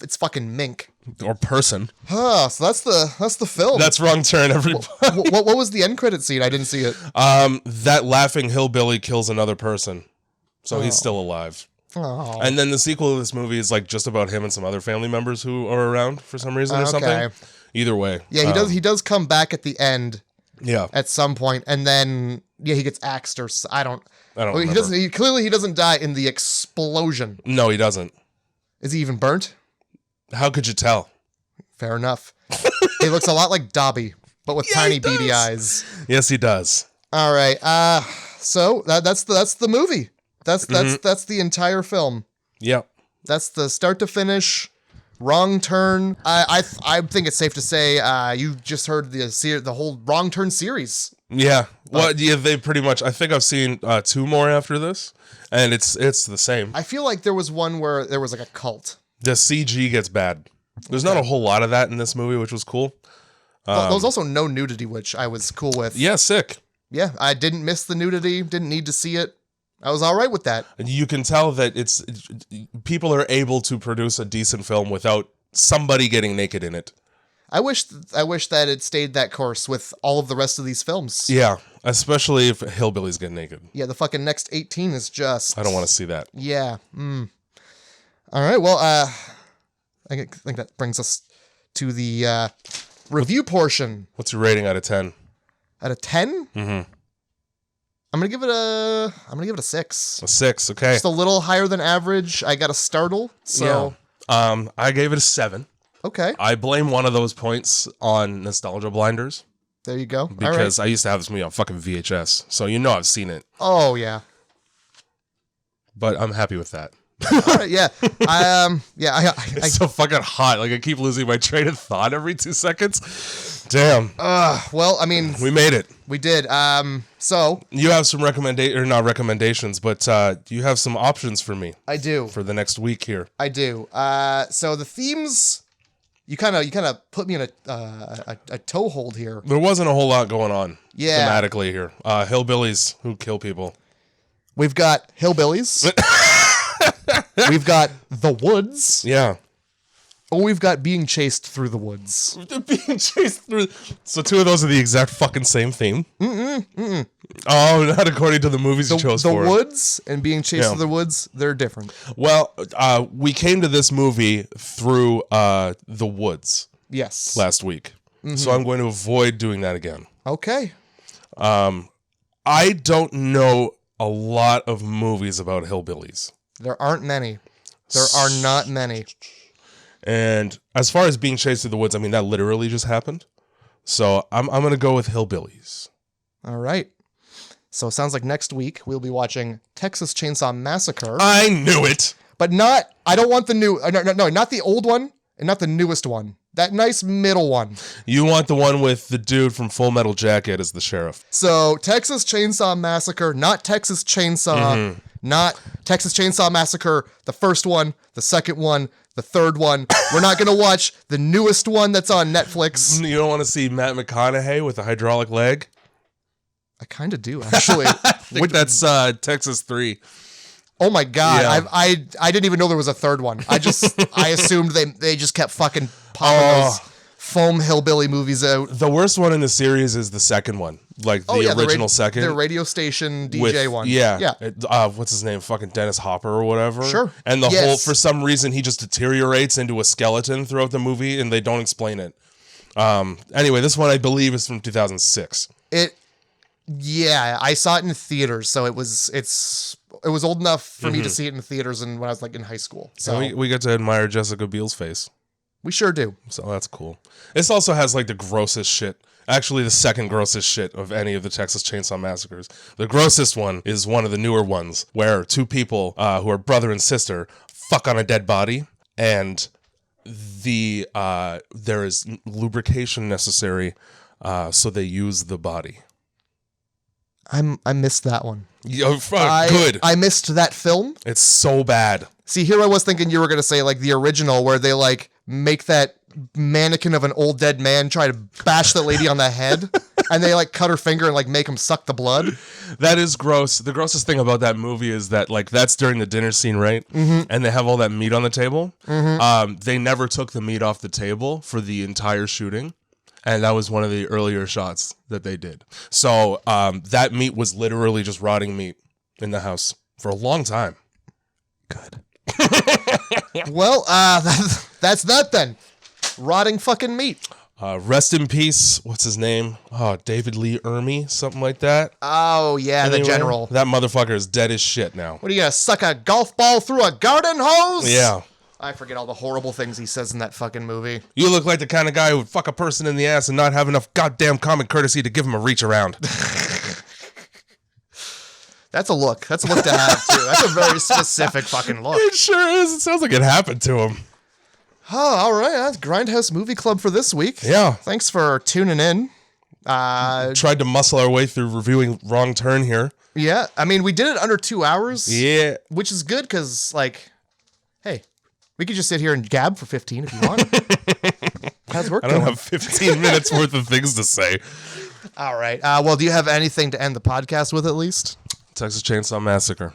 B: It's fucking mink.
A: Or person.
B: So that's the film.
A: That's Wrong Turn, everybody.
B: What was the end credit scene? I didn't see it.
A: That laughing hillbilly kills another person. So he's still alive.
B: Oh.
A: And then the sequel to this movie is like just about him and some other family members who are around for some reason or something. Either way.
B: Yeah, he does come back at the end.
A: Yeah.
B: At some point, and then he gets axed or I don't
A: remember.
B: He doesn't die in the explosion.
A: No, he doesn't.
B: Is he even burnt?
A: How could you tell?
B: Fair enough. He looks a lot like Dobby, but with tiny beady eyes.
A: Yes, he does.
B: All right. So that's the movie. That's the entire film.
A: Yep.
B: That's the start to finish. Wrong Turn. I think it's safe to say you just heard the whole Wrong Turn series.
A: Yeah. Well, yeah, they pretty much. I think I've seen 2 more after this, and it's the same.
B: I feel like there was one where there was like a cult.
A: The CG gets bad. There's not a whole lot of that in this movie, which was cool.
B: There was also no nudity, which I was cool with.
A: Yeah, sick.
B: Yeah, I didn't miss the nudity. Didn't need to see it. I was all right with that.
A: You can tell that people are able to produce a decent film without somebody getting naked in it.
B: I wish that it stayed that course with all of the rest of these films.
A: Yeah, especially if hillbillies get naked.
B: Yeah, the fucking next 18 is just...
A: I don't want to see that.
B: Yeah. All right, well, I think that brings us to the review portion.
A: What's your rating out of 10?
B: Out of 10?
A: Mm-hmm.
B: I'm gonna give it a 6.
A: A 6, okay.
B: Just a little higher than average. I got a startle, so
A: yeah. I gave it a 7.
B: Okay.
A: I blame one of those points on nostalgia blinders.
B: There you go.
A: Because I used to have this movie on fucking VHS. So I've seen it.
B: Oh, yeah.
A: But I'm happy with that.
B: All right, yeah.
A: It's so fucking hot. Like, I keep losing my train of thought every 2 seconds. Damn.
B: Well, I mean,
A: we made it.
B: We did. So
A: you have some not recommendations, but you have some options for me.
B: I do.
A: For the next week here.
B: I do. So the themes, you kind of put me in a toehold here.
A: There wasn't a whole lot going on.
B: Yeah.
A: Thematically here. Hillbillies who kill people.
B: We've got hillbillies. We've got the woods.
A: Yeah.
B: Or we've got being chased through the woods.
A: Being chased through. So 2 of those are the exact fucking same theme. Oh, not according to the movies you chose for.
B: The woods and being chased through the woods, they're different.
A: Well, we came to this movie through the woods.
B: Yes.
A: Last week. So I'm going to avoid doing that again.
B: Okay.
A: I don't know a lot of movies about hillbillies.
B: There aren't many. There are not many.
A: And as far as being chased through the woods, I mean, that literally just happened. So I'm going to go with hillbillies.
B: All right. So it sounds like next week we'll be watching Texas Chainsaw Massacre.
A: I knew it.
B: But I don't want the new, no, not the old one and not the newest one. That nice middle one.
A: You want the one with the dude from Full Metal Jacket as the sheriff.
B: So Texas Chainsaw Massacre, not Texas Chainsaw, not Texas Chainsaw Massacre, the first one, the second one, the third one. We're not going to watch the newest one that's on Netflix.
A: You don't want to see Matt McConaughey with a hydraulic leg?
B: I kind of do, actually.
A: I think that's Texas 3.
B: Oh my God.
A: Yeah.
B: I didn't even know there was a third one. I assumed they just kept fucking popping those foam hillbilly movies out.
A: The worst one in the series is the second one. Like the original second.
B: The radio station DJ one.
A: Yeah. What's his name? Fucking Dennis Hopper or whatever.
B: Sure.
A: And the whole, for some reason, he just deteriorates into a skeleton throughout the movie and they don't explain it. Anyway, this one I believe is from 2006.
B: Yeah, I saw it in theaters, so it was old enough for me to see it in theaters and when I was like in high school. So
A: we get to admire Jessica Biel's face.
B: We sure do.
A: So that's cool. This also has like the grossest shit. Actually, the second grossest shit of any of the Texas Chainsaw Massacres. The grossest one is one of the newer ones where 2 people who are brother and sister fuck on a dead body and there is lubrication necessary, so they use the body.
B: I missed that one.
A: Good.
B: I missed that film.
A: It's so bad.
B: See, here I was thinking you were going to say like the original where they like make that mannequin of an old dead man try to bash the lady on the head and they like cut her finger and like make him suck the blood.
A: That is gross. The grossest thing about that movie is that like that's during the dinner scene, right? And they have all that meat on the table. They never took the meat off the table for the entire shooting. And that was one of the earlier shots that they did. So that meat was literally just rotting meat in the house for a long time.
B: Good. Well, that's that then. Rotting fucking meat.
A: Rest in peace. What's his name? Oh, David Lee Ermey, something like that.
B: Oh, yeah, the general.
A: That motherfucker is dead as shit now.
B: What are you going to suck a golf ball through a garden hose?
A: Yeah.
B: I forget all the horrible things he says in that fucking movie.
A: You look like the kind of guy who would fuck a person in the ass and not have enough goddamn common courtesy to give him a reach around.
B: That's a look. That's a look to have, too. That's a very specific fucking look.
A: It sure is. It sounds like it happened to him.
B: Oh, all right. That's Grindhouse Movie Club for this week.
A: Yeah.
B: Thanks for tuning in.
A: Tried to muscle our way through reviewing Wrong Turn here.
B: Yeah. I mean, we did it under 2 hours.
A: Yeah.
B: Which is good because, like, hey, we could just sit here and gab for 15 if you want. How's work going?
A: I don't have 15 minutes worth of things to say.
B: All right. Well, do you have anything to end the podcast with at least?
A: Texas Chainsaw Massacre.